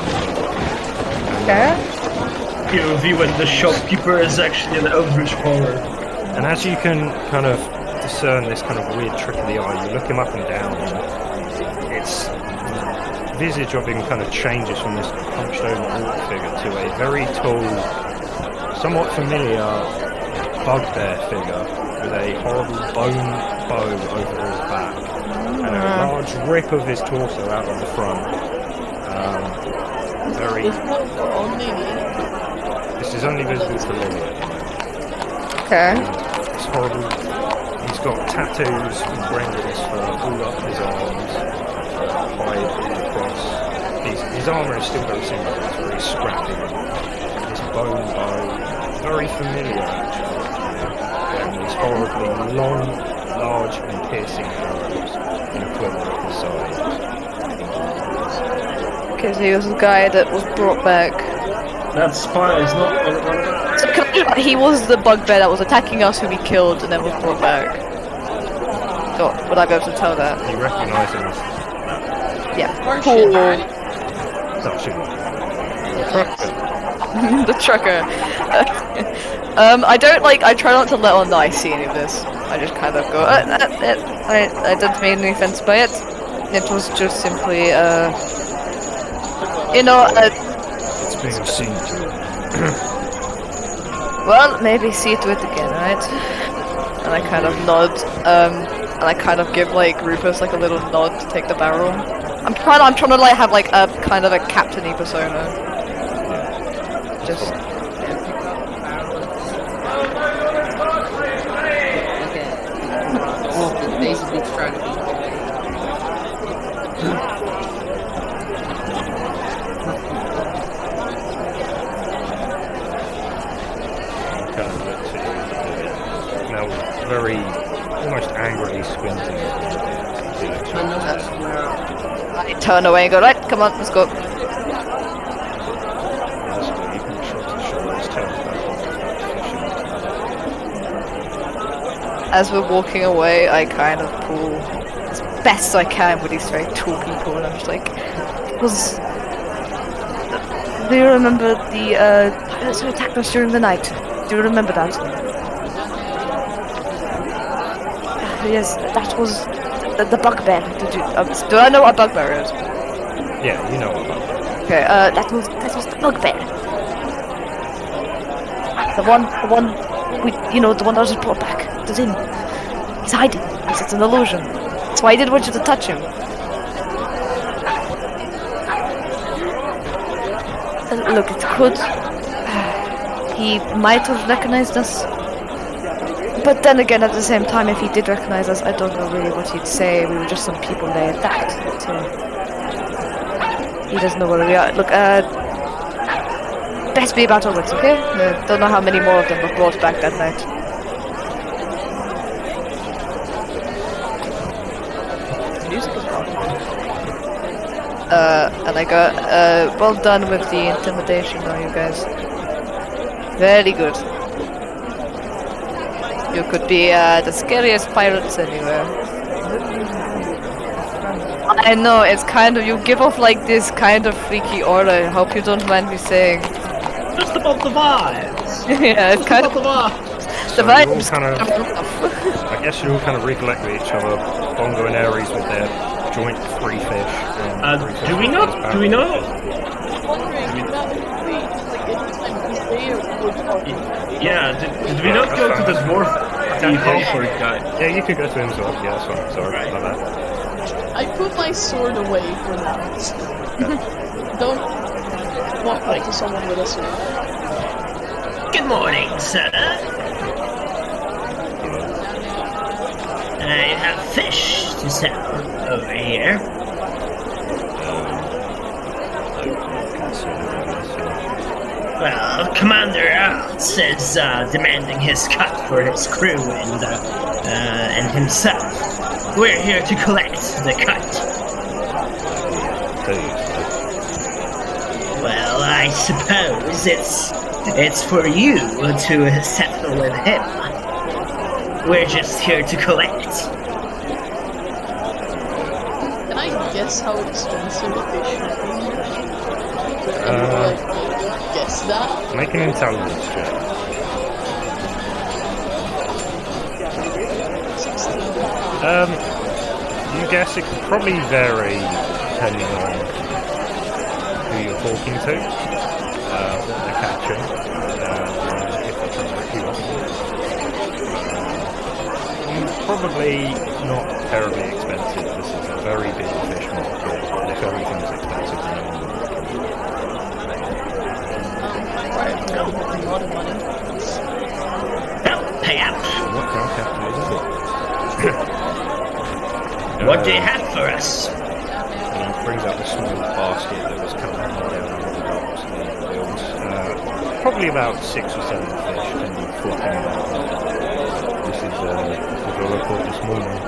Okay. POV when the shopkeeper is actually an eldritch horror. And as you can kind of discern this kind of weird trick of the eye, you look him up and down, and its visage of him kind of changes from this hunched over orc figure to a very tall, somewhat familiar bugbear figure with a horrible bone bow over his back and a large rip of his torso out of the front. This is only visible to Lily. Okay. It's horrible. He's got tattoos and brandings for all up his arms, hide all across. His armour is still very similar. It's very scrappy. This bone bow, very familiar actually. And these horribly long large and piercing arrows in a quiver at his side. Okay, so he was the guy that was brought back. That spy is not one of us. So he was the bugbear that was attacking us, who we killed, and then was brought back. So, would I be able to tell that? You recognise him as Yeah. Cool. Dutch. The trucker. I don't I try not to let on that I see any of this. I just kind of go, I didn't mean any offense by it. It was just simply, It's being seen to. well, maybe see to it again, right? And I kind of nod, and I kind of give Rufus a little nod to take the barrel. I'm trying to have a kind of a captain-y persona. Just basically trying to be. Kind of looks at you, now very, almost angrily squinting. I know that's where. I turn away and go, right, come on, let's go. As we're walking away, I kind of pull as best I can with these very tall people, and I'm just like, do you remember the pirates who attacked us during the night? Do you remember that? Yes, that was the bugbear. Do I know what a bugbear is? Yeah, you know what. Okay, that was the bugbear. The one the one that was brought back. It's him. He's hiding. It's an illusion. That's why I didn't want you to touch him. Look, it could. He might have recognized us. But then again, at the same time, if he did recognize us, I don't know really what he'd say. We were just some people they attacked. So he doesn't know where we are. Look, best be about our wits, okay? Don't know how many more of them were brought back that night. And I go, well done with the intimidation now, you guys. Very good. You could be the scariest pirates anywhere. I know, it's kind of, you give off this kind of freaky aura. I hope you don't mind me saying. Just about the vibes. Yeah, it's kind of the vibes. the So vibes. I guess you all kind of recollect with each other, Bongo and Ares with their joint free fish. Do we know? Yeah, did we not go to the dwarf, the halfward guy? Yeah, you could go to him as well. Yeah, that's fine. Sorry, my bad. I put my sword away for now. Don't walk up to someone with a sword. Good morning, sir. I have fish to sell over here. Well, Commander Alt is demanding his cut for his crew and himself. We're here to collect the cut. Well, I suppose it's for you to settle with him. We're just here to collect. Can I guess how expensive fish should be? Guess that? Make an intelligence check. You guess it could probably vary depending on who you're talking to, what they're catching, if they're trying to rip you off. Probably not terribly expensive. This is a very big fish market, and if everything's expensive, then Alright, a lot of money. Well, pay up. what kind of capitalism is it? What do you have for us? And he brings out a small basket that was kind of hanging down on the docks and the wheels. Probably about 6 or 7 fish and flopping about. This is the report this morning.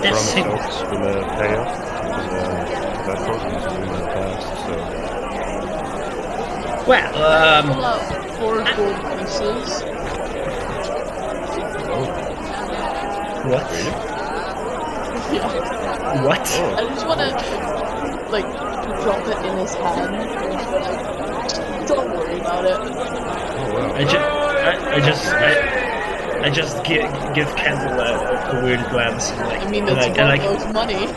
This Promise thing- dogs will pay off because they've had problems with them in the past. So Well, Pull out 4 gold pieces. what? Yeah. What? I just wanna, like, drop it in his hand. Don't worry about it. oh wow. I just give Kendall a weird glance and like, I mean, and it's like, and like, Bongo's money.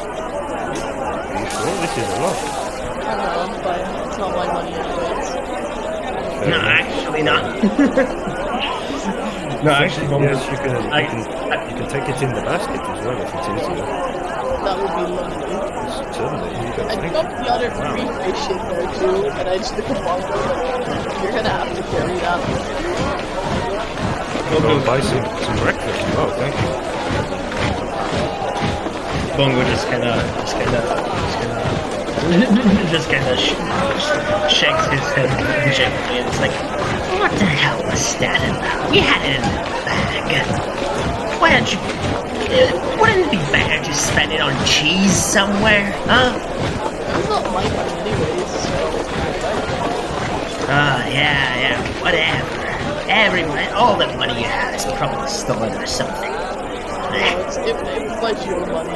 Are you sure this is a lot? I don't know, I'm fine. It's not my money anyways. no, actually not. No, actually, Yes, you can. I- You can take it in the basket as well if it's easier. That would be lovely. Certainly, you can I take dumped the other 3 fish in there too, and I just look at Bongo like, you're gonna have to carry that. I'll buy some breakfast as well. Thank you. Bongo just kind of shakes his head gently and it's like, What the hell was that about? We had it in the bag. Why don't you... wouldn't it be better to spend it on cheese somewhere, huh? It's not my money anyways, so... Yeah, whatever. Everyone, all the money you have is probably stolen or something. No, it was like your money.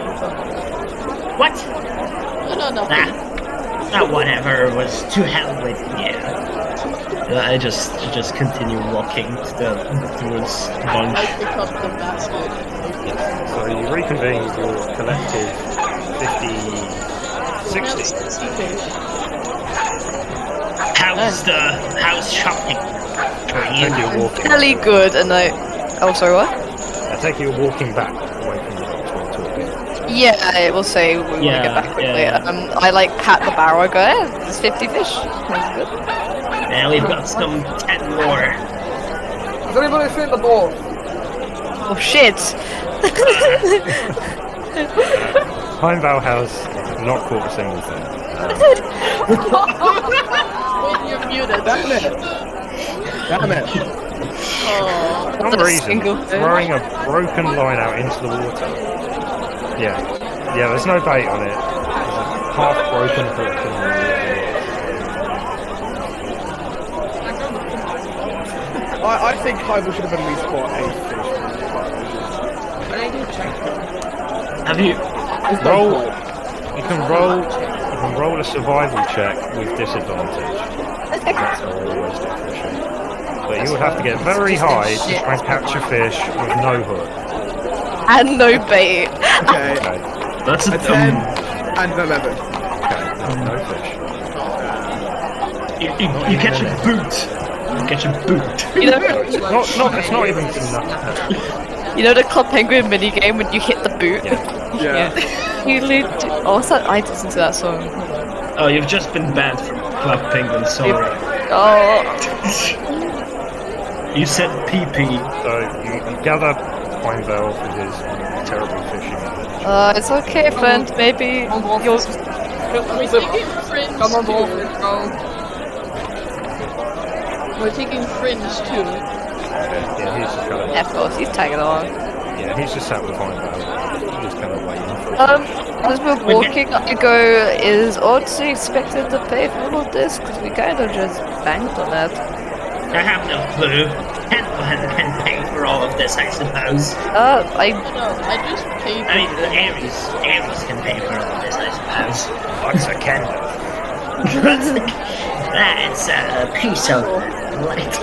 What? No, nothing. Whatever, was to hell with you. I just continue walking towards bunch. I pick up the basket. So you reconvene with your collective 50, 60. 60 fish. How's shopping for you? And you're walking. Really good, and I. Oh, sorry, what? I take it you're walking back away from the box while talking. Yeah, I will say we want to Yeah, get back quickly. yeah. I like pat the barrel. I go, there's 50 fish. That's good. And we've got some 10 more. Has anybody seen the dwarf? Oh shit! Heimval has not caught a single thing. When you're muted. Damn it! Damn it! Oh, For some Not a reason, single thing. throwing a broken line out into the water. Yeah, there's no bait on it. There's a half broken hook in the water. I think Hybel should have at least caught 8 fish. But I do check them. Have you? Roll. You can roll a survival check with disadvantage. That's how I always do fishing. But you would have to get very high to try and catch a fish with no hook. And no bait. Okay, Okay, That's a a 10 and an 11. no fish. You catch a boot. You catch a boot. You know, It's not even enough. you know the Club Penguin minigame when you hit the boot? Yeah. You lose. Oh, what's that? I listened to that song. Oh, you've just been banned from Club Penguin. Sorry. Oh, You said PP. So you gather Heimval with his terrible fishing ability. it's okay, friend. Maybe you'll. we're taking fringe Come on, too. dwarf, go. We're taking fringe too. Yeah, he's just kind of Yeah, of course, he's tagging along. he's just sat with Heimval, just kind of waiting for. As we're walking, I go, is Odyssey expected to pay for all of this? Because we kind of just banked on that. I have no clue. Kendall can pay for all of this, I suppose. No, I just paid. I mean, Ares can pay for all of this, I suppose. What's a candle? That's a piece of light.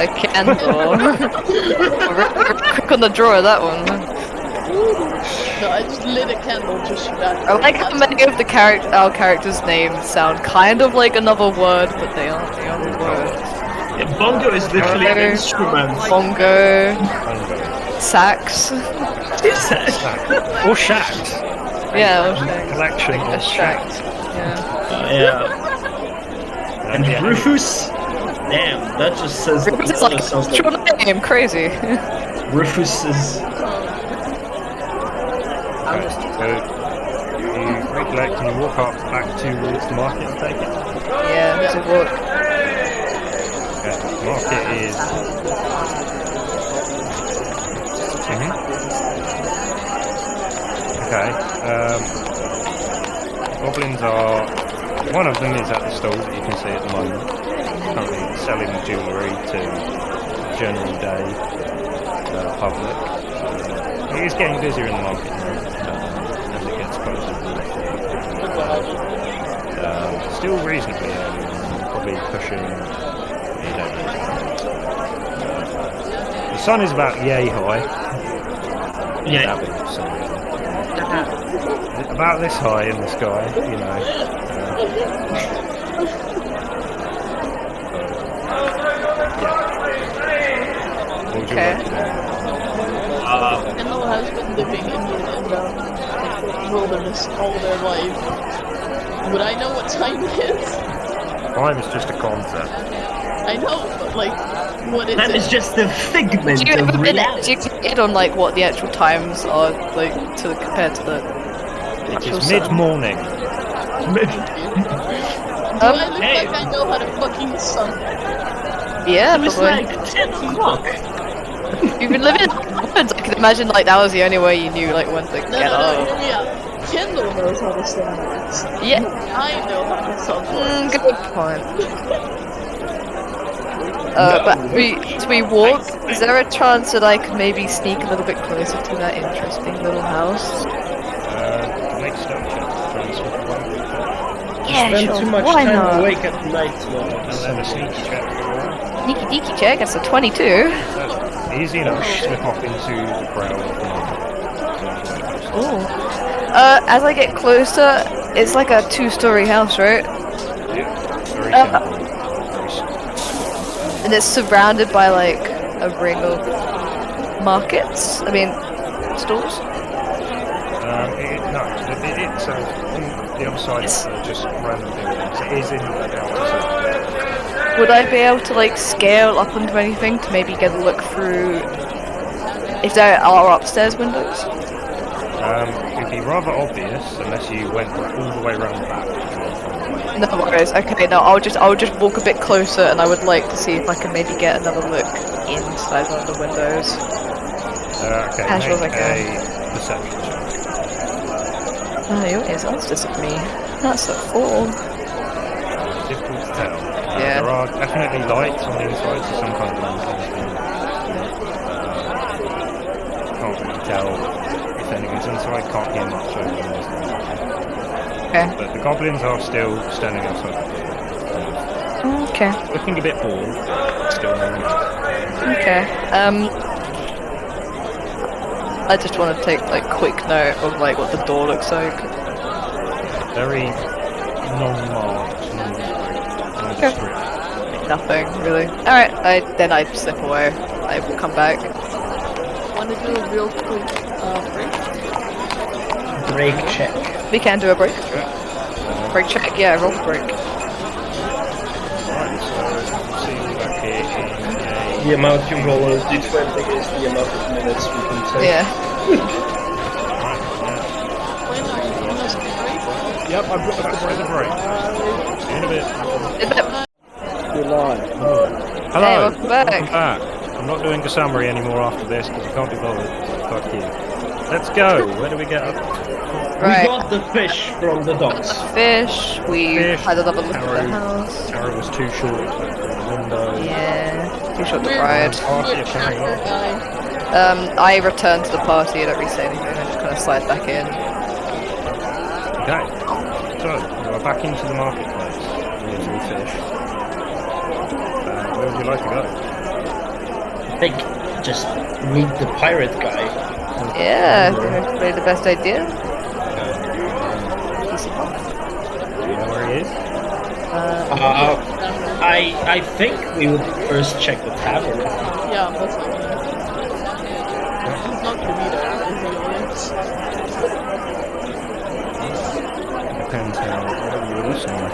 A candle. We're quick on the drawer, that one. No, I just lit a candle just back. I like how many of our characters' names sound kind of like another word, but they aren't the only word. Yeah, bongo is literally an instrument. Bongo, sax. Or shacks. Yeah, or shax. Collection A of shax. Yeah. Yeah. And yeah. Rufus? Damn, that just says. It's that like, sounds like short name, crazy. Rufus is. Okay, so you recollect and you walk up back towards the market and take it. Yeah, there's a walk. Okay, market is. Okay. Goblins are. One of them is at the stall that you can see at the moment. Currently selling jewellery to the general day public. It is getting busier in the market now as it gets closer. Still reasonably early. Probably pushing. You don't know. The sun is about yay high. Yeah. About this high in the sky, you know. What would you like to do? Kendall has been living in the wilderness all their life. Would I know what time it is? Time is just a concept. I know, but like, what is That it? is just a figment Do you of have reality. it on like what the actual times are like to compared to the It actual is sun? mid-morning. Do I look Hey. like I know how to fucking sun? Yeah, It was probably. like 10 o'clock. You've been living in the mountains. I can imagine like that was the only way you knew like when to No, get no, up. hear me out. Kendall knows how the sun works. Yeah, I know how the sun works. good point. But we walk. Is there a chance that I could maybe sneak a little bit closer to that interesting little house? Make stealth check. Try and slip away. Yeah, Spend sure. too much Why time not? awake at night. And then a sneaky check. Sneaky deaky check. That's a 22. Easy enough. Slip off into the crowd. Ooh. As I get closer, it's like a 2-story house, right? Yeah. Very simple. And it's surrounded by like a ring of markets. I mean, stalls. It's on the other side. Just random buildings. It is in the outer side. Would I be able to like scale up onto anything to maybe get a look through if there are upstairs windows? It'd be rather obvious unless you went all the way around the back. No worries. Okay, no, I'll just walk a bit closer, and I would like to see if I can maybe get another look inside one of the windows. Okay, Casual as I make can. a perception check. Oh, your ears answers of me. That's a 4. Difficult to tell. Yeah. There are definitely lights on the inside, so some kind of lanterns. Can't really tell if anyone's inside. Can't hear much over the noise. Okay. But the goblins are still standing outside the door. Okay. Looking a bit bored, but still moving. Okay. I just want to take like quick note of like what the door looks like. Very non-marked. Okay. Nothing really. All right. Then I slip away. I will come back. Want to do a real quick break? Break check. We can do a break. Break check. Yeah, roll for break. Right, so see you back here in The amount you roll on D20 is the amount of minutes we can take. Yeah. Yep, I've got There's a break. See you in a bit. You're live. Hello. Hey, welcome back. I'm not doing a summary anymore after this because I can't be bothered. So fuck you. Let's go. Where do we get up? We Right. got the fish from the docks. Fish. We Fish, had another look at the Arrow. house. Arrow was too short to look through the window. Yeah. Too short to Weird. ride. Party Weird carrying tracker on. guy. I return to the party. I don't really say anything. I just kind of slide back in. Okay. So, we are back into the marketplace. Near to the fish. Where would you like to go? I think just meet the pirate guy. Yeah, I think that's probably the best idea. Easy one. Do you know where he is? I think we would first check the tavern. Yeah, that's like he's not gonna be there, is he, Alex? Depends how well you're listening.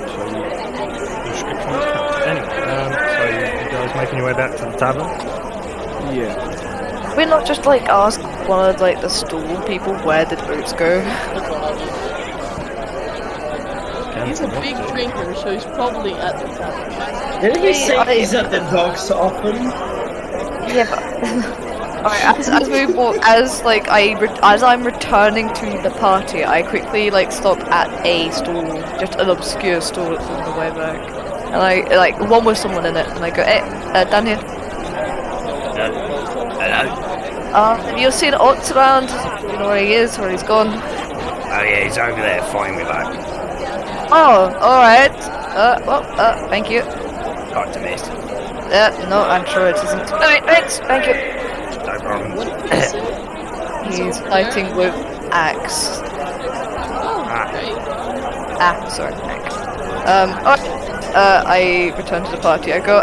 So, description. Anyway, so you guys making your way back to the tavern? Yeah. We're not just like ask one of like the stall people where did boats go. Can He's a big drinker, so he's probably at the tavern. Didn't he say he's at the docks often? Yeah, but alright, as we walk, as I'm returning to the party, I quickly like stop at a stall, just an obscure stall that's on the way back, and I like one with someone in it, and I go, "Hey, down here." Hello. Have you seen Ots around? You know where he is, where he's gone? Oh yeah, he's over there. Find me back. Oh, alright. Thank you. Optimist. No, I'm sure it isn't. Alright, thanks, thank you. No problem. He's fighting with axe. Sorry, axe. I return to the party. I go,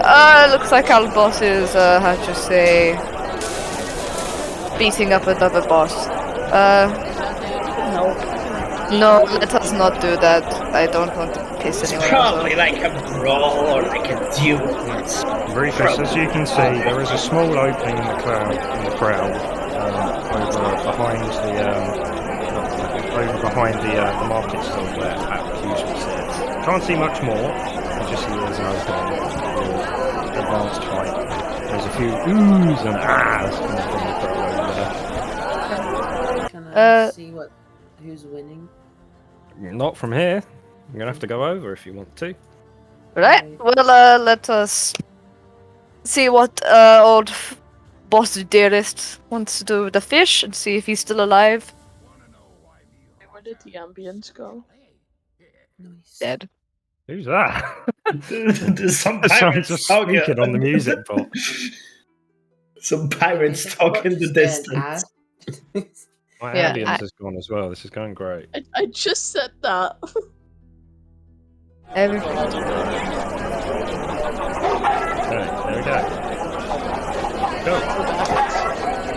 looks like our boss is, how to say, beating up another boss. No, let us not do that. I don't want to piss anyone else Probably like a brawl or like a duel. Rufus, as you can see, there is a small opening in the crowd, over behind the market stall where Pat usually sits. Can't see much more. You just see there's an opening for advanced height. There's a few oohs and ahs coming from the crowd over there. Can I see who's winning? Not from here. You're gonna have to go over if you want to. Right, well, let us see what old boss dearest wants to do with the fish and see if he's still alive. Where did the ambience go? Nice. Dead. Who's that? There's some Someone's pirates just talking speaking on the music bot. Some pirates talk in the distance. My Yeah, ambience has gone as well. This is going great. I just said that. Everything. Okay, there we go. Go.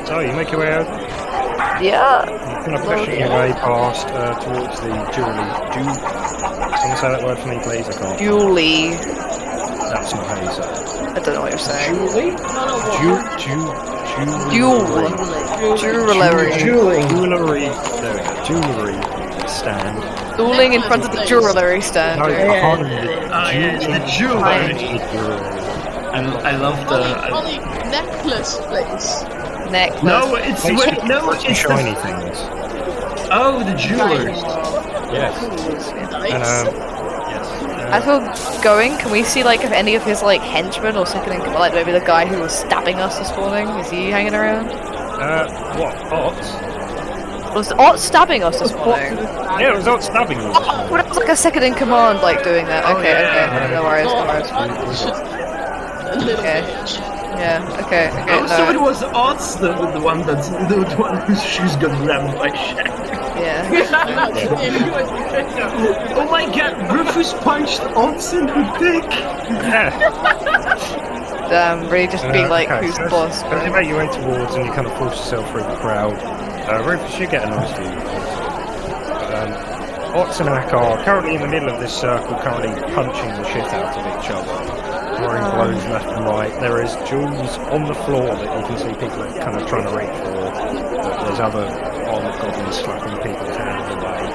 So you make your way out. Yeah. You're kind of pushing your way past towards the jewelry. Someone say that word for me, please. I can't. Julie. That's not how you say it. I don't know what you're saying. Julie? Jewelry. Jewelry. There we go. Jewelry stand. Dueling in front of the jewelry stand. No, behind the jewelry. I love the. Only necklace place. Necklace. No, it's wait, no, it's shiny the... things. Oh, the jewelers. Yes. Nice. And yes. As we're going, can we see like if any of his like henchmen or second in command, like maybe the guy who was stabbing us this morning, is he hanging around? What? Ots? Was Ot stabbing us this morning? Yeah, it was Ots stabbing you. Oh, but it was like a second in command, like doing that. Okay, okay, no worries, no worries. Okay. Yeah, okay, Oh, so it was Ots the one whose shoes got rammed by Shaq. Yeah. Oh my god, Rufus punched Ots in the dick! Damn, really just being like, okay, who's so the boss? As you make your way towards and you kind of force yourself through the crowd, Rufus, you get a nice view. Ots and Ak are currently in the middle of this circle, currently punching the shit out of each other. Throwing blows left and right. There is jewels on the floor that you can see people are kind of trying to reach for. There's other armored goblins slapping people's hands away.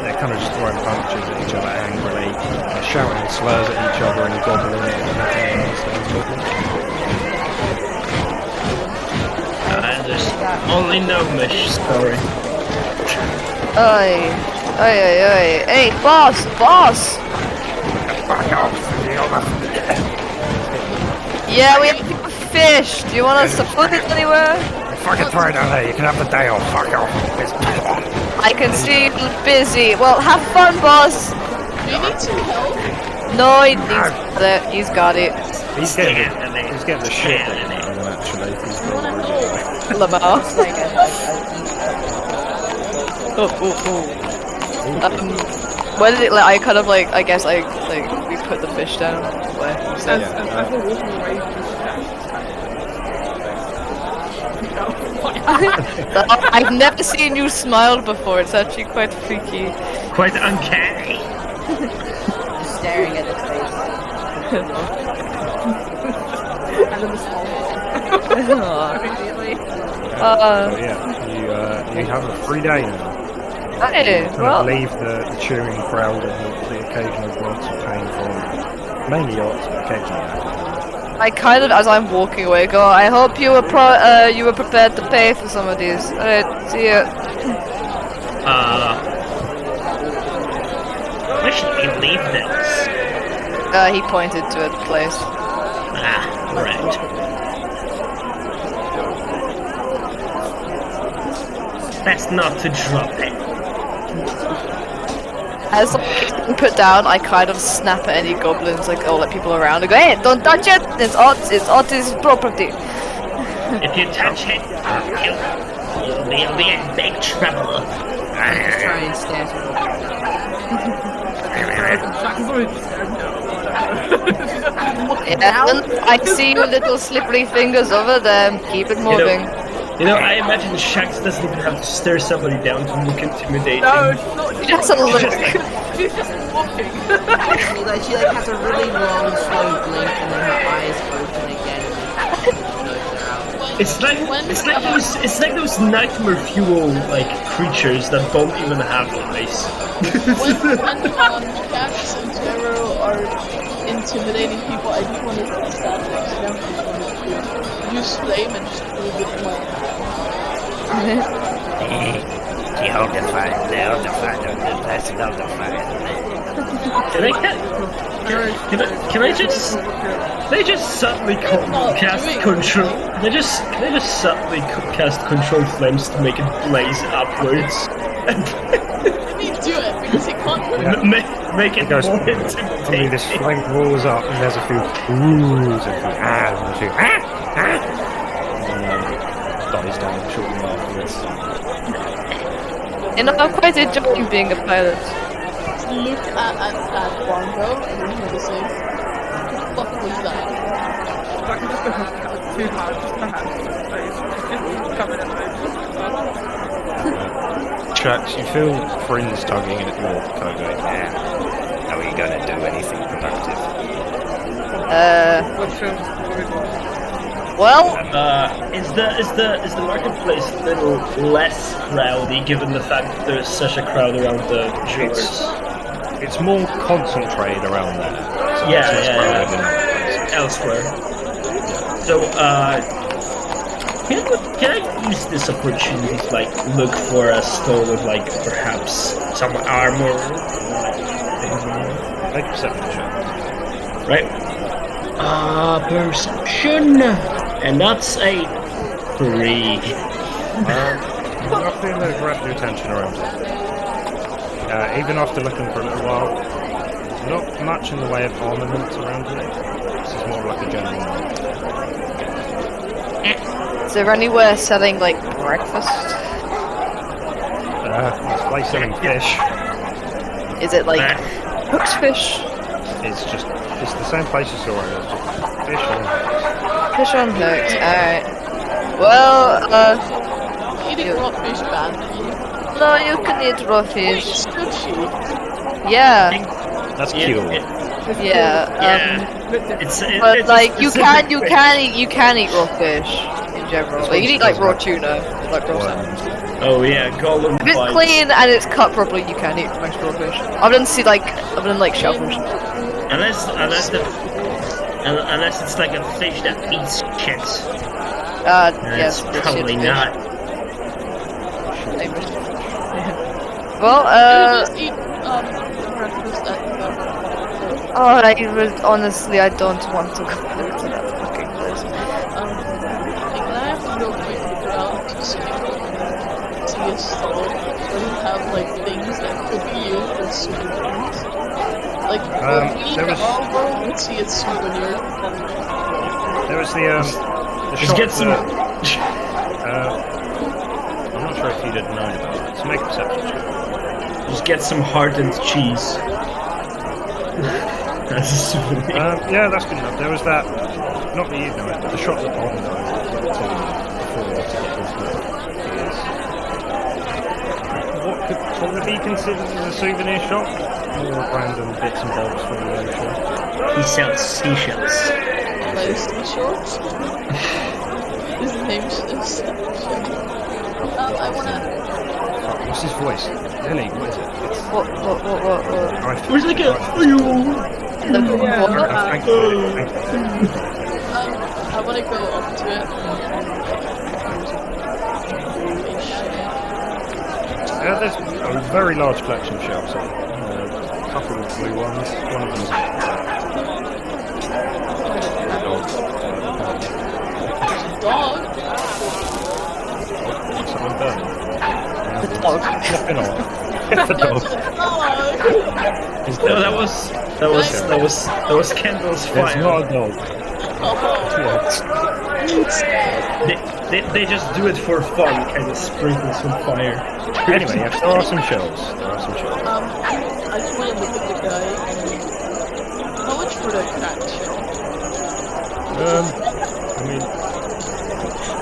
They're kind of just throwing punches at each other angrily. They're shouting slurs at each other in goblin. There's only Gnomish story. Oi. Hey, boss! Fuck off. Yeah, we have to go fish. Do you want us to put it anywhere? Fucking throw it down there. You can have the day off. Fuck off. I can see you're busy. Well, have fun, boss. Do you need some help? No, he's got it. He's getting the shit out of him, actually. He's got Lamar. Where did it? Like, I kind of like. I guess I like we put the fish down. Where? As we're walking away, I've never seen you smile before. It's actually quite freaky. Quite uncanny. Just staring at his face. and then the small Aw. yeah, you have a free day now. Hey, Kind well, of leave the cheering crowd and the occasional grunts of pain from mainly Ots, but occasionally Agatha. I kind of, as I'm walking away, go, I hope you were you were prepared to pay for some of these. Alright, see ya. Where should we leave this? He pointed to a place. Right. That's not to drop it. As it's being put down, I kind of snap at any goblins, like, all the people around, and go, hey, don't touch it! It's Otis' property. If you touch it, you'll be in big trouble. I'm just trying to stare I see your little slippery fingers over there. Keep it moving. I imagine Shax doesn't even have to stare somebody down to look intimidating. No, she's not. She has a look. She's just walking. she has a really long, slow blink, and then her eyes open again. It's like those nightmare fuel creatures that don't even have eyes. When Shax and Zero are intimidating people, I just want to stab them. Use flame and just move it in my hand. They hold the fire, that's hold the fire. Can I just suddenly cast control? Can I just suddenly cast control flames to make it blaze upwards? Let me do it because it can't. Make it goes, more I mean, intimidating. this flame rolls up and there's a few oohs and a few and a few and dies down shortly afterwards. I'm quite enjoying being a pilot. Look at Bongo and then hear the same. What the fuck was that? I can just go too hard, just the hand. Just covered in Shax, you feel friends tugging at your coat going, yeah. Are we gonna do anything productive? Well, Is the marketplace a little less crowdy given the fact that there's such a crowd around the jewelers? It's more concentrated around there. So Yeah, it's less crowded in other places. Elsewhere. So, can I use this opportunity to look for a store with perhaps some armor? Make a perception check. Right. Perception, and that's a 3. Nothing that grabbed your attention around it. Even after looking for a little while, not much in the way of armaments around it. This is more like a general market. is there anywhere selling breakfast? This place selling fish. Is it cooked fish? It's the same place you saw earlier, just fish on hooks. Fish on hooks. Alright. Well, Eating raw fish badly. no, you can eat raw Wait, fish. sushi. Yeah, That's cute. yeah. But But you can eat raw fish in general. You can eat raw tuna, raw salmon. Oh yeah, golem If it's fights. clean and it's cut properly, you can eat most raw fish. I've done shellfish. Unless it's a fish that eats shit. Yes, It's probably not. Well, Just eat breakfast at honestly, I don't want to go back to that fucking place. can I have to go quickly around to see a store where you have things that could be used as souvenirs? there was- all would see it's souvenir. There was the Just shop get some. I'm not sure if you didn't know about it. So make a perception check. Just get some hardened cheese. That's a souvenir. Yeah, that's good enough. There was that, not that you know it, but the shop that Bond went to before to get this book is... What would be considered as a souvenir shop? More random bits and bobs from the ocean. He sells seashells. Seashells? His name is I wanna... What's his voice? Lily, what is it? What? Where's like a... Thank you. I want to go up to it. There's a very large collection of shells here. A couple of blue ones. One of them's Dog. someone burning. The dog. Flipping off. The dog. No, that was Kendall's fire. It's not a dog. They just do it for fun, kind of sprinkle some fire. Anyway, yes, there are some shells. I just want to look at the guy. How much for the cracked shell? I mean,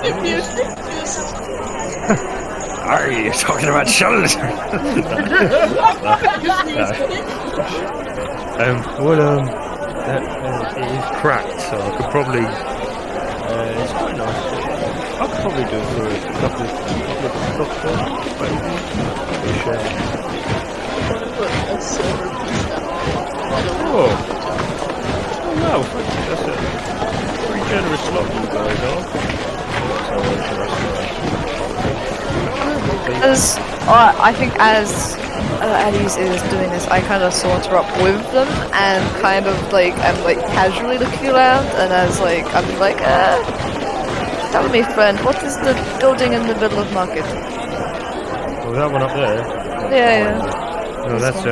If you think this. are you talking about shells? It is cracked, so I could probably. It's quite nice. I could probably do it for a couple of maybe. Put a silver piece down. Oh no! That's a pretty generous lot you guys are. I think as Eddie's is doing this, I kind of saunter up with them and kind of like I'm like casually looking around, and as like I'm like, tell me, friend, what is the building in the middle of market? Well, that one up there. Yeah. No, that's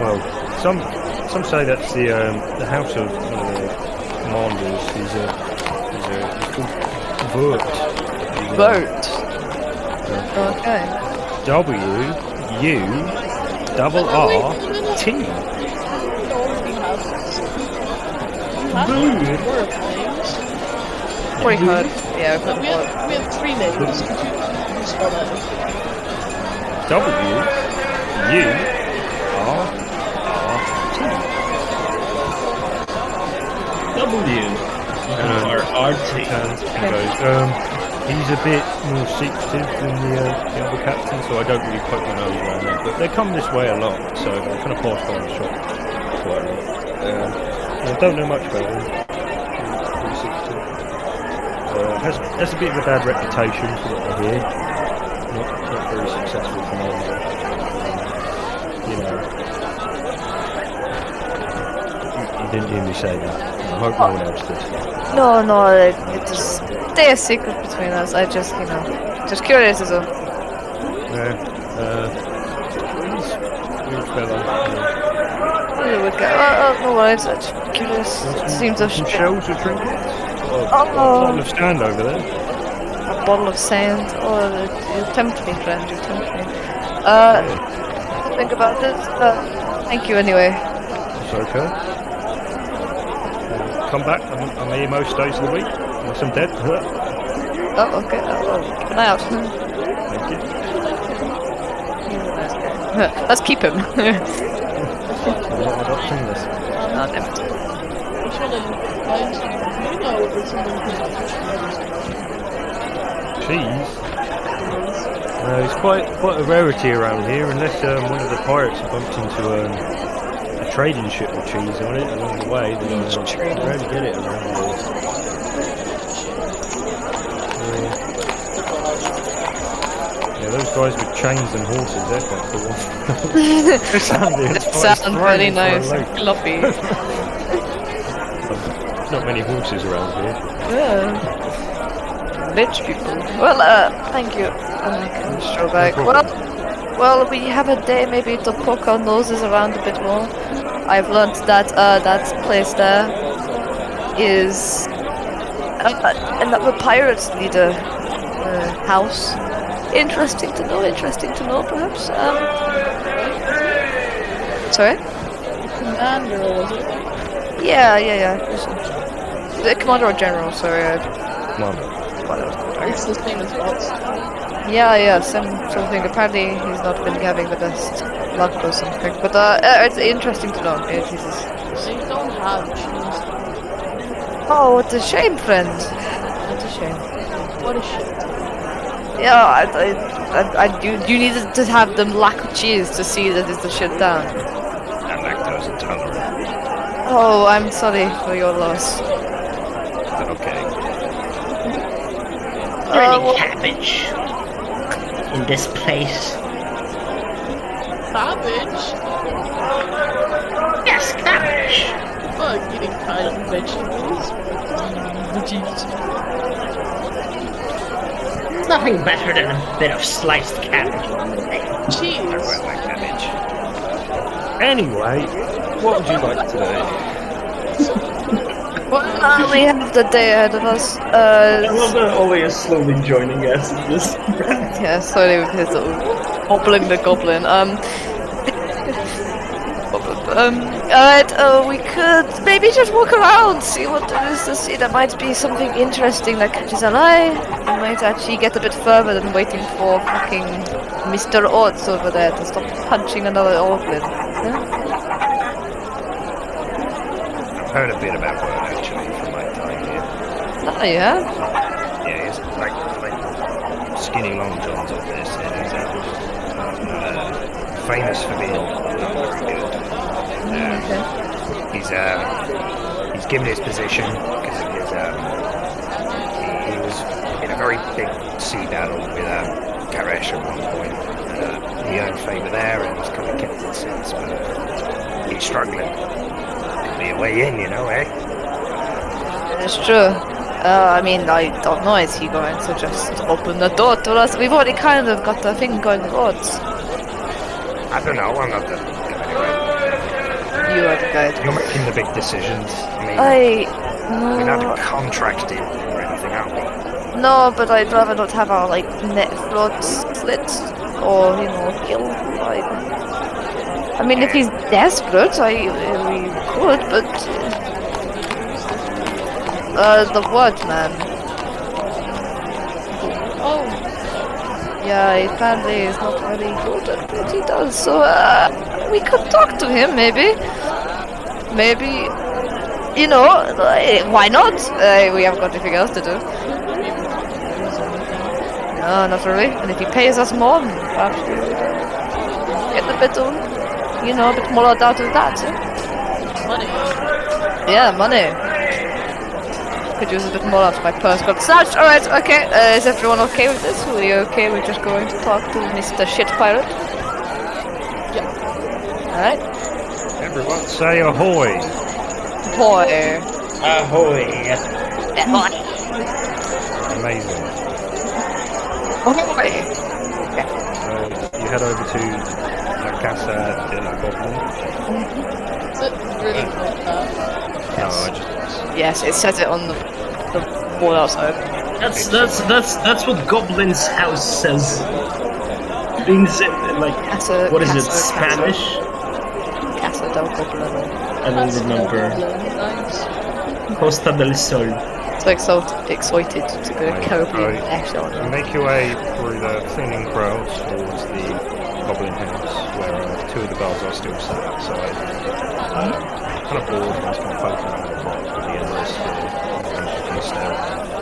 well, some say that's the house of one of the commanders. He's called Vert. Boat. Okay. W-U-R-R-T. Pretty hard. Yeah, We have three names. Could you spell that? W-U-R-R-T. He's a bit more secretive than the other captain, so I don't really poke my nose around there. But they come this way a lot, so I kind of pass by the shop quite a lot. I don't know much about him. Pretty secretive. Has a bit of a bad reputation from what I hear. Not very successful commander. You know. You didn't hear me say that. I hope no one else did. No, it just stay a secret between us. I just, just curious as well. Yeah. He's a weird fella. No worries. I'm just curious. Seems a some shells or trinkets. A bottle of sand over there. A bottle of sand. Oh, you tempt me, friend. You tempt me. Think about this. Thank you anyway. It's okay. Come back. I'm here most days of the week. Unless I'm dead. Oh, okay. Keep an eye out. Thank you. Let's keep him. I'm not adopting this. Not him. Cheese? It's quite a rarity around here, unless one of the pirates bumped into a trading ship with cheese on it along the way. Then you rarely get it around here. Yeah, those guys with chains and horses, they're quite cool. They sound very nice. Floppy. Not many horses around here. Yeah. Rich people. Well, thank you. Can show back. Well, we have a day maybe to poke our noses around a bit more. I've learned that that place there is another pirates leader house. Interesting to know, perhaps. Sorry? Commander, was it? Yeah. The commander or general, sorry. Commander. It's the same as Bots. Yeah, something. Apparently he's not been having the best luck or something. But it's interesting to know. They don't have cheese. Oh, what a shame, friend. What a shame. What a shit. Yeah, You needed to have them lack cheese to see that it's the shit down. I'm lactose intolerant. Oh, I'm sorry for your loss. Okay. Is there any cabbage in this place? Cabbage? Yes, cabbage. Oh, getting kind of vegetables. There's nothing better than a bit of sliced cabbage. Cheese. I quite like cabbage. Anyway, what would you like today? Well, we have the day ahead of us. I love that Ollie is slowly joining us in this. Yeah, sorry with his little hobbling the goblin. Alright, we could maybe just walk around, see what there is to see. There might be something interesting that catches our eye. We might actually get a bit further than waiting for fucking Mr. Orts over there to stop punching another goblin. Yeah? I've heard a bit about Word actually from my time here. Oh, yeah? Yeah, he's like skinny long johns of this, and he's famous for being not very good. He's given his position because of his he was in a very big sea battle with Karesh at one point. He earned favour there and he's kind of kept it since, but he's struggling. Could be a way in, you know, eh? It's true. I mean, I don't know, is he going to just open the door to us? We've already kind of got the thing going with odds. I don't know, I'm not the guy. You are the guide. You're making the big decisions. We're not contracted or anything, are we? No, but I'd rather not have our, like, net floats slit or, you know, kill. I mean, if he's desperate, we could, but... the what, man? Oh. Yeah, apparently he's not very good at what he does, so, we could talk to him, maybe. Maybe, you know, why not? We haven't got anything else to do. No, not really. And if he pays us more, perhaps we get a bit of, you know, a bit more out of that. Money. Yeah, money. Could use a bit more after my purse got snatched. Alright, okay. Is everyone okay with this? Are you okay with just going to talk to Mr. Shit Pirate? Yeah. Alright. Everyone say ahoy! Boy. Ahoy! Ahoy. Amazing. Ahoy. You head over to La Casa de la Goblin. Is it really like that? No, I just... Yes, it says it on the wall outside. That's what Goblin's house says. Means it, like what is it? Spanish? Casa del Goblin. I don't remember. Costa del Sol. So excited to go Caribbean accent. Make your way through the thinning crowds towards the Goblin house, where two of the guards are still sat outside. Kind of bored and just kind of poking around the box with the endless and kind of stare.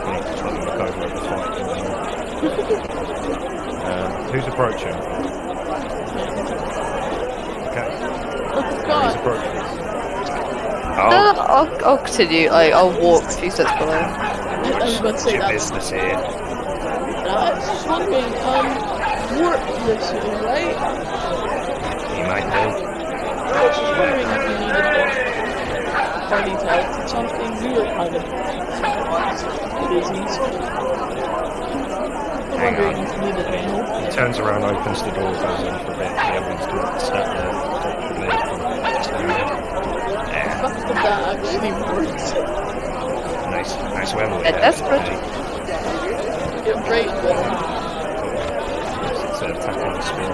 You need to try and look over at the fight going on. Who's approaching? Okay. Who's approaching? I'll continue. I'll walk a few steps below. I was about to say Your that. business here. I was just wondering, Wart lives here, right? You might know. I was just wondering if you needed party to help with something. We were kind of busy, so I'm wondering if you needed any help. He turns around, opens the door, goes in for a bit. The other one's still step there. The fact that that actually works. Nice weather. we They're had desperate. today. Yeah, great, but Instead of tapping the screen.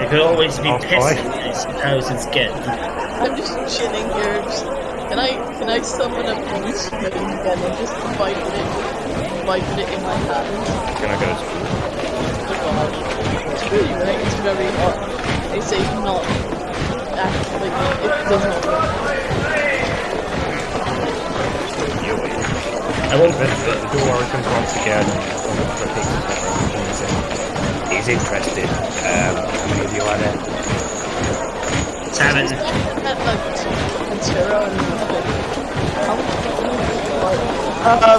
You could always be Half pissed. pie. I suppose it's good. I'm just chilling here. Can I summon a beast and then just vibe it in my hand? Can I go to Oh gosh. It's really right, it's very hot. They say not actually, it does not work. you? I won't. The door opens once again. He's interested. How many of you are there? 7.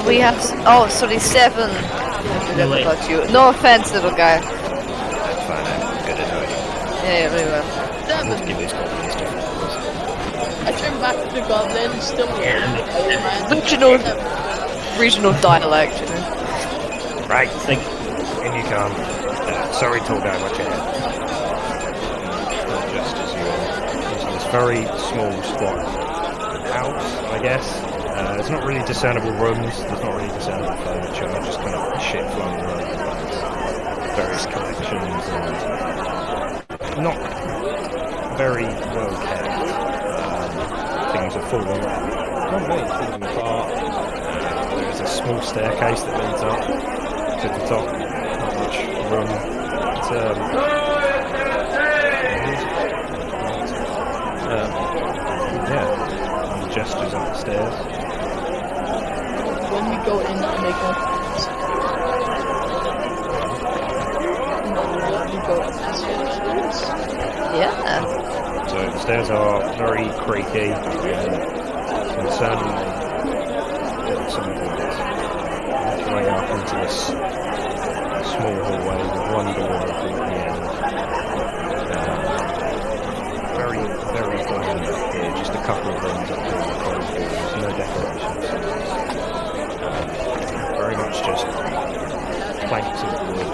We have. Oh, sorry, 7. No, wait. About you. No offense, little guy. That's fine. I'm good at hiding. Yeah, very well. Let's give these goblins different rules. I turn back to the goblin, still Regional dialect, you know. Right, It's like, in you come. Sorry, tall guy, watch your head. Just as you're into this very small, squat house, I guess. There's not really discernible rooms, there's not really discernible furniture, just kind of shit flung all over the place. Various collections and not very well kept. Things are falling apart. There's a small staircase that leads up to the top. Not much room. And gestures up the stairs. When we go in, I make up. Yeah. So the stairs are very creaky and concerningly some boards. Make your way up into this small hallway with one door open at the end. Very, very plain up here, just a couple of rooms up here with closed doors, no decorations. Very much just planks of wood.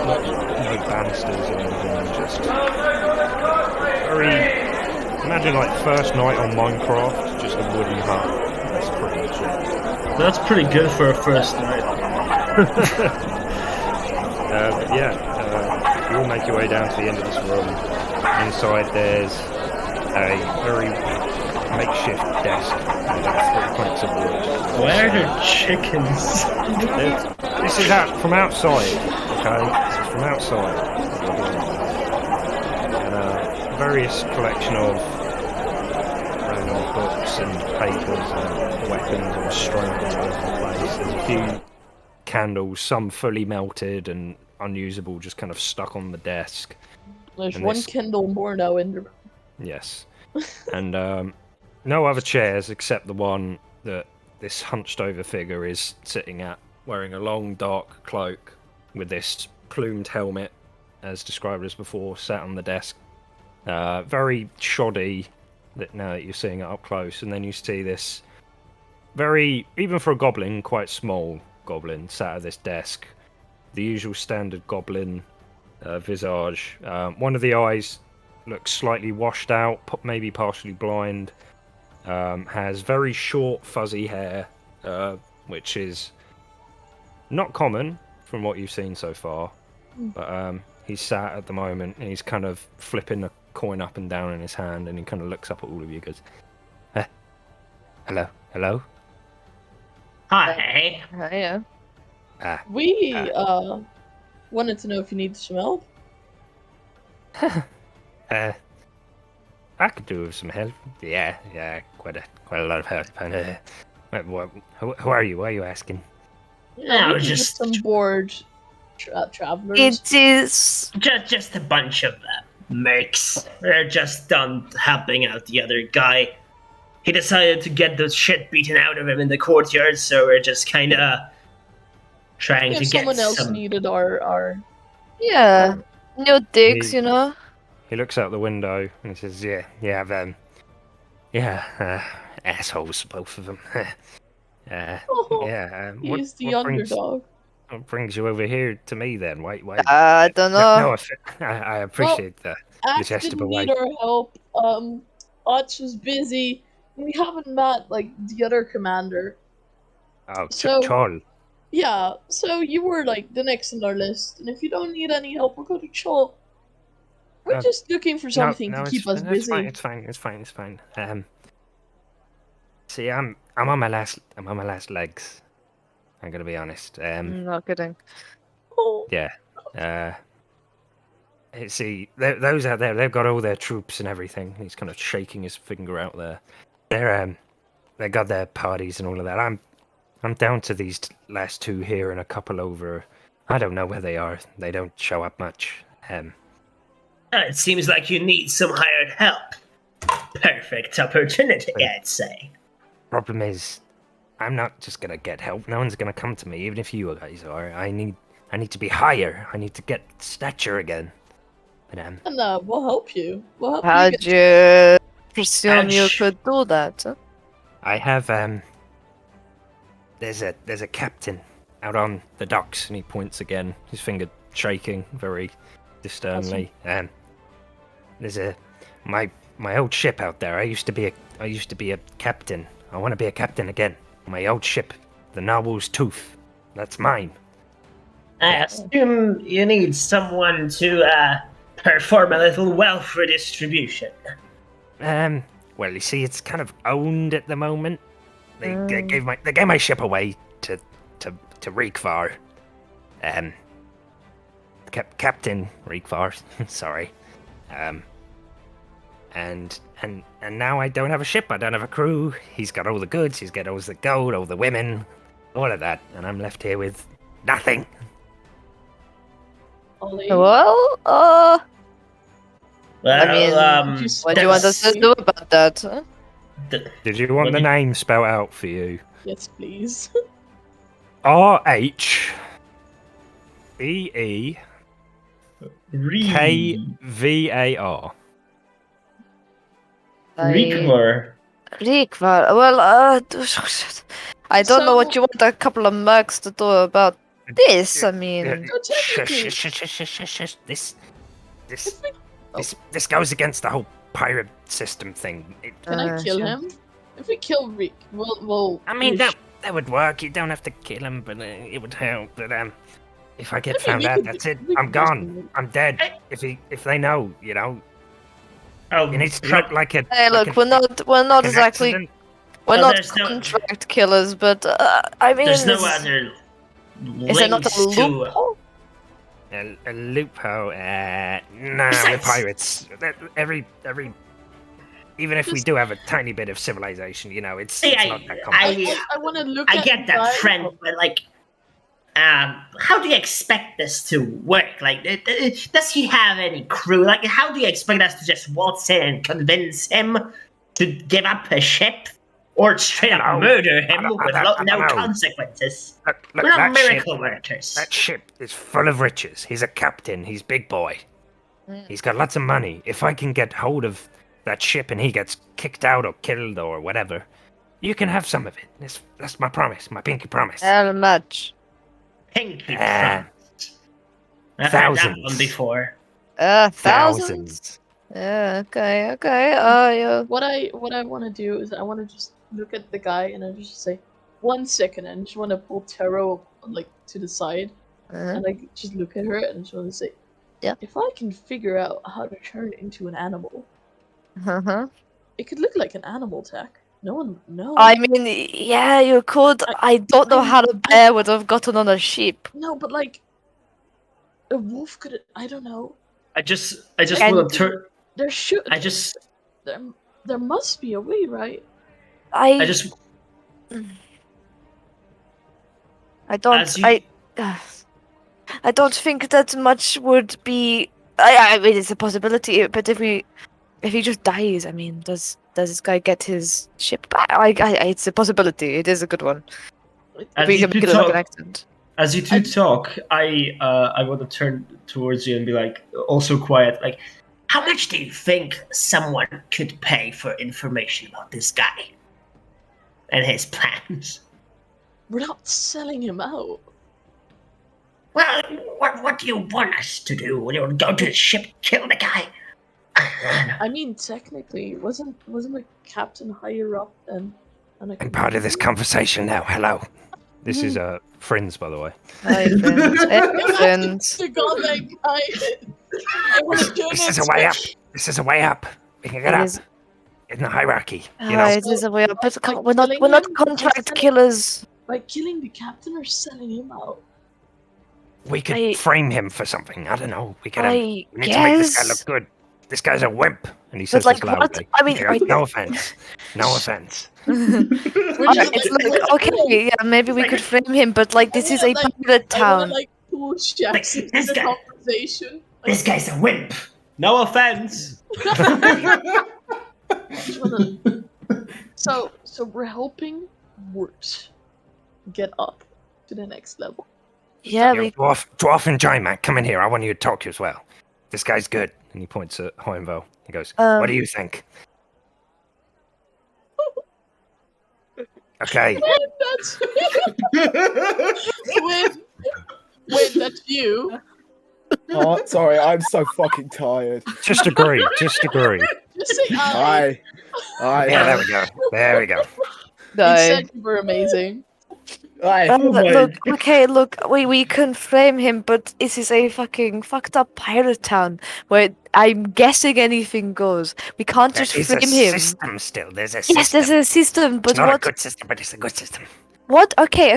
No banisters or anything, just very... Imagine like first night on Minecraft, just a wooden hut. That's pretty much it. that's pretty good for a first night. You all make your way down to the end of this room. Inside there's a very makeshift desk with about 3 planks of wood. Where are the chickens? This is from outside, okay? This is from outside. And various collection of books and papers and weapons all strewn all over the place. There's a few candles, some fully melted and unusable, just kind of stuck on the desk. There's And one this- Kindle more now in the room. Yes. And no other chairs except the one that this hunched over figure is sitting at, wearing a long dark cloak with this plumed helmet, as described as before, sat on the desk. Very shoddy, that now that you're seeing it up close, and then you see this very, even for a goblin, quite small goblin sat at this desk. The usual standard goblin visage. One of the eyes looks slightly washed out, maybe partially blind. Has very short, fuzzy hair, which is not common from what you've seen so far. But he's sat at the moment and he's kind of flipping a coin up and down in his hand, and he kind of looks up at all of you and goes, hello? Hi. Yeah. We wanted to know if you need some help. I could do with some help. Yeah, quite a lot of help. Who are you? Why are you asking? No, We just some bored travelers. It is. just a bunch of mercs. They're just done helping out the other guy. He decided to get the shit beaten out of him in the courtyard, so we're just kind of trying to If get someone else some. needed our Yeah. No digs, He- you know. He looks out the window and he says, Assholes, both of them. He's the underdog. What brings you over here to me then? Why? I don't know. I appreciate the Axe gesture, but didn't why? need our help. Otch was busy. We haven't met like the other commander. Oh, So- Chol. Yeah, so you were like the next on our list, and if you don't need any help, we'll go to Chol. We're just looking for something to keep us busy. It's fine. See, I'm on my last legs. I'm gonna be honest. Not kidding. Oh, See, those out there, they've got all their troops and everything. He's kind of shaking his finger out there. they got their parties and all of that. I'm down to these last two here and a couple over. I don't know where they are. They don't show up much. It seems like you need some hired help. Perfect opportunity, I'd say. Problem is, I'm not just gonna get help. No one's gonna come to me, even if you guys are. I need to be higher. I need to get stature again. But And we'll help you. We'll help How'd you. you presume you Ouch. could do that? Huh? I have There's a captain out on the docks, and he points again, his finger shaking very disturbingly. There's my old ship out there. I used to be a captain. I want to be a captain again. My old ship, the Narwhal's Tooth. That's mine. I assume you need someone to perform a little wealth redistribution. Well, you see, it's kind of owned at the moment. They gave my ship away to Reekvar. Captain Reekvar, sorry. And now I don't have a ship. I don't have a crew. He's got all the goods. He's got all the gold, all the women, all of that, and I'm left here with nothing. Ollie, Well, Well, I mean, what do you want us to do about that? Huh? Did you want the name spelled out for you? yes, please. RHEEKVAR. Reekvar. Reekvar. Well, I don't know what you want a couple of mercs to do about this. I mean, Shush. This goes against the whole pirate system thing. Can I kill him? If we kill Reek, we'll I mean, that would work. You don't have to kill him, but it would help. But if I get found out, that's it. I'm gone. I'm dead. If they know, you know. Oh, it needs to look like a. hey, look, we're not exactly. Accident. We're Well, not there's no- contract killers, but I mean, There's no other is there not links a to. loophole? A loophole. No, we're Besides- pirates. Every. Even if we do have a tiny bit of civilization, you know, it's not that complex. I want to look I at get the that, guy. friend, but like, how do you expect this to work? Like, does he have any crew? Like, how do you expect us to just waltz in and convince him to give up a ship, or straight up murder him with no consequences? Look, We're not that miracle ship, workers. That ship is full of riches. He's a captain. He's big boy. He's got lots of money. If I can get hold of that ship and he gets kicked out or killed or whatever, you can have some of it. That's my promise, my pinky promise. How much? Pinky promise. I've heard that one before. Thousands. Yeah. Okay. Yeah. What I want to do is I want to just look at the guy and I just say 1 second, and I just want to pull Taro like to the side and like just look at her and I just want to say, yeah, if I can figure out how to turn into an animal, Uh-huh. it could look like an animal tech. No one knows. I mean, yeah, you could. I don't know how the bear would have gotten on a sheep. No, but like a wolf could. I don't know. I just want to turn. There should. I just. There must be a way, right? I don't think that much would be. I mean, it's a possibility, but if he just dies, I mean, does this guy get his ship back? It's a possibility. It is a good one. We can make it like an accident. As you two talk, I want to turn towards you and be like, also quiet, like, how much do you think someone could pay for information about this guy and his plans? We're not selling him out. Well, what do you want us to do? You want to go to the ship, kill the guy? I mean, technically, wasn't the captain higher up than? I'm part of this conversation now. Hello. This is friends, by the way. Hi, friends. Hey, friends. To go that guy. This is a way up. This is a way up. We can get up in the hierarchy. You know. It is a way up. But we're not contract killers. By killing the captain or selling him out. We could frame him for something. I don't know. We need to make this guy guess. look good. This guy's a wimp. And he says like, this what? loudly. I mean, He goes, no offense. No offense. Alright, look, okay, yeah, maybe we could frame him, but like, this is a pirate I wanna town. like pull Shax into this the guy- conversation. This guy's a wimp. No offense. So we're helping Wurt get up to the next level. Yeah, Yo, we. dwarf and giant, come in here. I want you to talk to you as well. This guy's good. And he points at Hohenville. He goes, what do you think? Okay. That's Wait, that's you. Oh, sorry, I'm so fucking tired. Just agree. Just agree. Just say I. Aye. Yeah, there we go. There we go. You said you were amazing. Aye. Look, okay, look, we can frame him, but this is a fucking fucked up pirate town where I'm guessing anything goes. We can't just There is frame a him. system still. There's a system. Yes, there's a system, but It's not what? a good system, but it's a good system. What? Okay.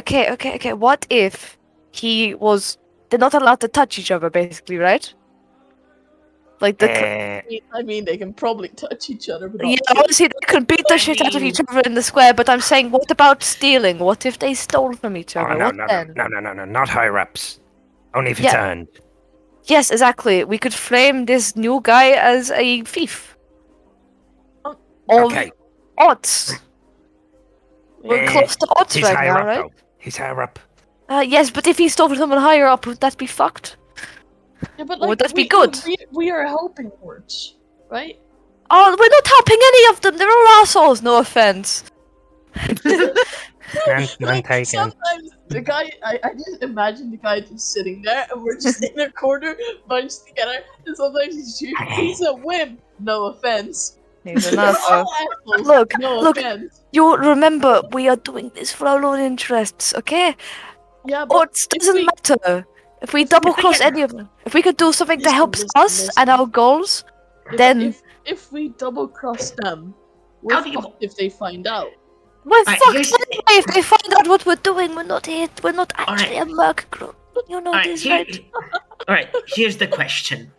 What if he was? They're not allowed to touch each other, basically, right? Like the. I mean, they can probably touch each other, but Yeah, obviously they could beat the shit out of each other in the square, but I'm saying, what about stealing? What if they stole from each other? Oh, no, What no, then? no, not higher ups. Only if it's Yeah. earned. Yes, exactly. We could frame this new guy as a thief. Of Okay. odds. We're close to odds He's right higher now, up, right? though. He's higher up. Yes, but if he stole from someone higher up, would that be fucked? Yeah, but Would that be good? We are helping Wurt, right? Oh, we're not helping any of them. They're all assholes. No offense. None taken. Sometimes the guy, I just imagine the guy just sitting there, and we're just in a corner, bunched together. And sometimes he's a wimp. No offense. He's an asshole. Assholes, Look, no look. offense. You remember, we are doing this for our own interests, okay? Yeah, but Odds doesn't matter. If we double cross any of them, if we could do something that helps us and our goals, then if we double cross them, we're fucked if they find out. we're fucked anyway. If they find out what we're doing, we're not actually a merc group. You know this, right? Alright, here's the question.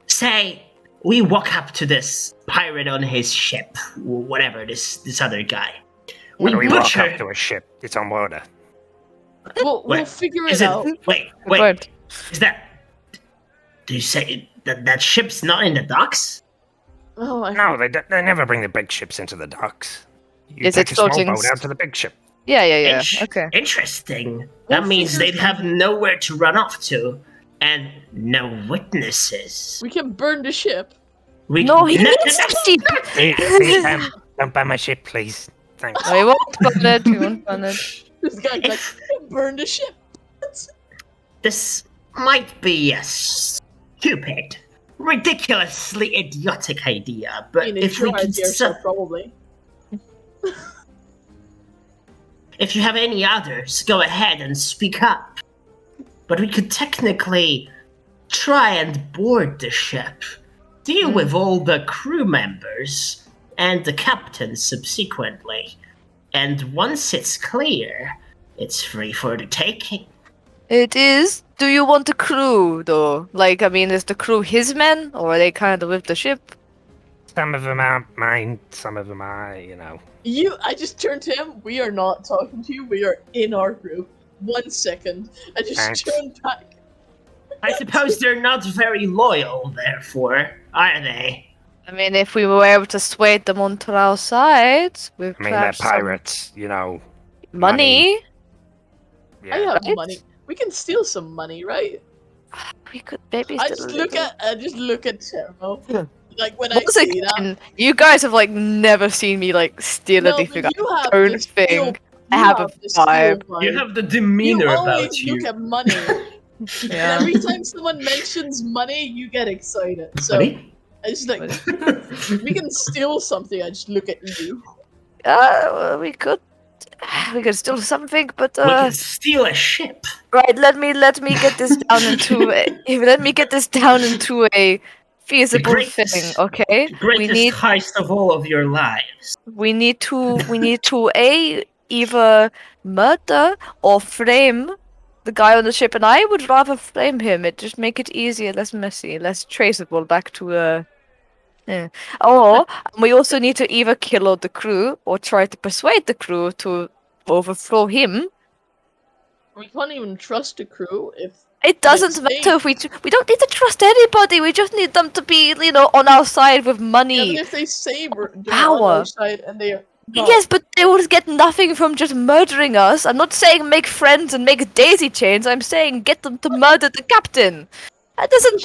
Say we walk up to this pirate on his ship, whatever, this other guy. When we walk butcher- up to a ship, it's on water. We'll figure Is it it? out. Wait. Is that? Do you say that ship's not in the docks? Oh, No, they never bring the big ships into the docks. You Is take it a small floating boat out to the big ship. Yeah. Okay. Interesting. That means they'd have nowhere to run off to, and no witnesses. We can burn the ship. No, he needs to sleep. Please, don't burn my ship, please. Thanks. I won't burn it. We won't burn it. This guy's like, burn the ship. This might be a stupid, ridiculously idiotic idea, but I mean, if it's we your could idea, so probably. if you have any others, go ahead and speak up. But we could technically try and board the ship, deal with all the crew members, and the captain subsequently. And once it's clear, it's free for the taking. It is. Do you want a crew, though? Like, I mean, is the crew his men, or are they kind of with the ship? Some of them are mine, some of them are, I just turned to him. We are not talking to you. We are in our group. 1 second. I just Thanks. turned back. I suppose they're not very loyal, therefore, are they? I mean, if we were able to sway them onto our side, with I mean, they're perhaps some pirates, money. I have money. We can steal some money, right? We could maybe. I steal just a look little. at Termo. Like when I Once see again, you guys have like never seen me like steal No, anything. but you have Own the steal- thing. I have a have the steal vibe. vibe. You have the demeanor You about always you. look at money. And Yeah. every time someone mentions money, you get excited. So Money? I just like we can steal something. I just look at you. Well, we could steal something, but We can steal a ship. right. Let me get this down into a feasible greatest- thing. Okay. Greatest heist of all of your lives. We need to either murder or frame the guy on the ship, and I would rather frame him. It just make it easier, less messy, less traceable back to Yeah. Or we also need to either kill all the crew or try to persuade the crew to overthrow him. We can't even trust the crew if It doesn't matter if we don't need to trust anybody. We just need them to be, on our side with Yeah, money, but if they say they're on power. our side and they are not, Yes, but they will get nothing from just murdering us. I'm not saying make friends and make daisy chains. I'm saying get them to murder the captain. That doesn't.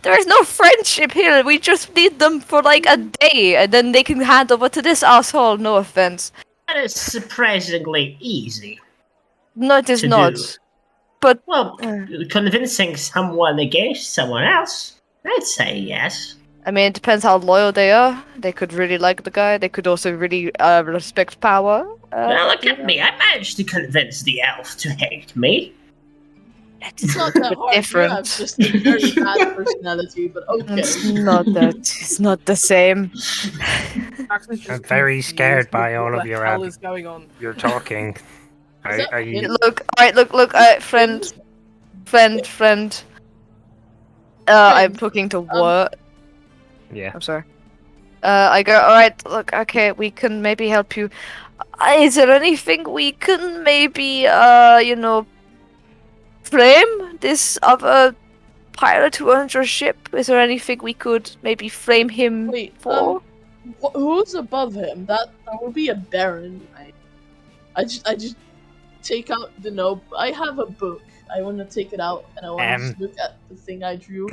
There is no friendship here. We just need them for like a day, and then they can hand over to this asshole. No offense. That is surprisingly easy. No, it is to not. do. But Well, convincing someone against someone else, I'd say yes. I mean, it depends how loyal they are. They could really like the guy. They could also really respect power. Now look at me. I managed to convince the elf to hate me. it's not that hard. different. You have just a very bad personality, but okay. It's not that. It's not the same. Actually, just I'm very confused scared with by what all of the your hell is going on. You're talking. Is that Are you? him? Look, alright, look, friend. I'm talking to what? Yeah. I'm sorry. I go, alright, look, okay, we can maybe help you. Is there anything we can maybe, frame this other pirate who owns your ship? Is there anything we could maybe frame him Wait, for? who's above him? That would be a baron. I just take out the note. I have a book. I want to take it out and I want to just look at the thing I drew.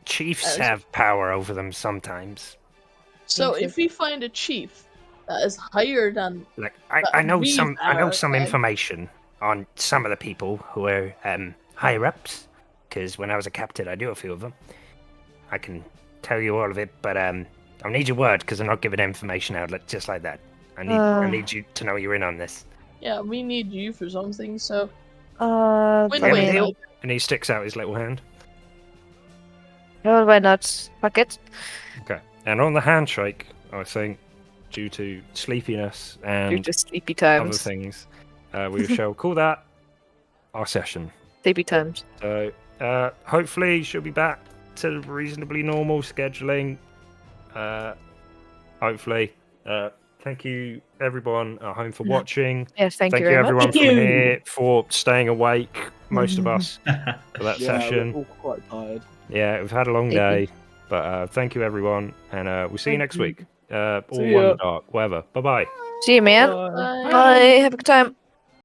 Chiefs have power over them sometimes. So if we find a chief that is higher than, Like I know we some are, information on some of the people who are higher ups, because when I was a captain I knew a few of them. I can tell you all of it, but I'll need your word because I'm not giving information out just like that. I need you to know you're in on this. yeah, we need you for something. So I And he sticks out his little hand. Well, why not? Fuck it. Okay. And on the handshake, I think, due to sleepiness and Due to sleepy other times. things, we shall call that our session. Sleepy times. So hopefully she'll be back to reasonably normal scheduling. Hopefully. Thank you everyone at home for watching. Yes, thank you you very much. everyone Thank from you. here for staying awake, most of us, for that session. We're all quite tired. Yeah, we've had a long day, but thank you everyone, and we'll see you next week. All See One ya. the Dark, whatever. Bye bye. See you, man. Bye. Bye. Have a good time.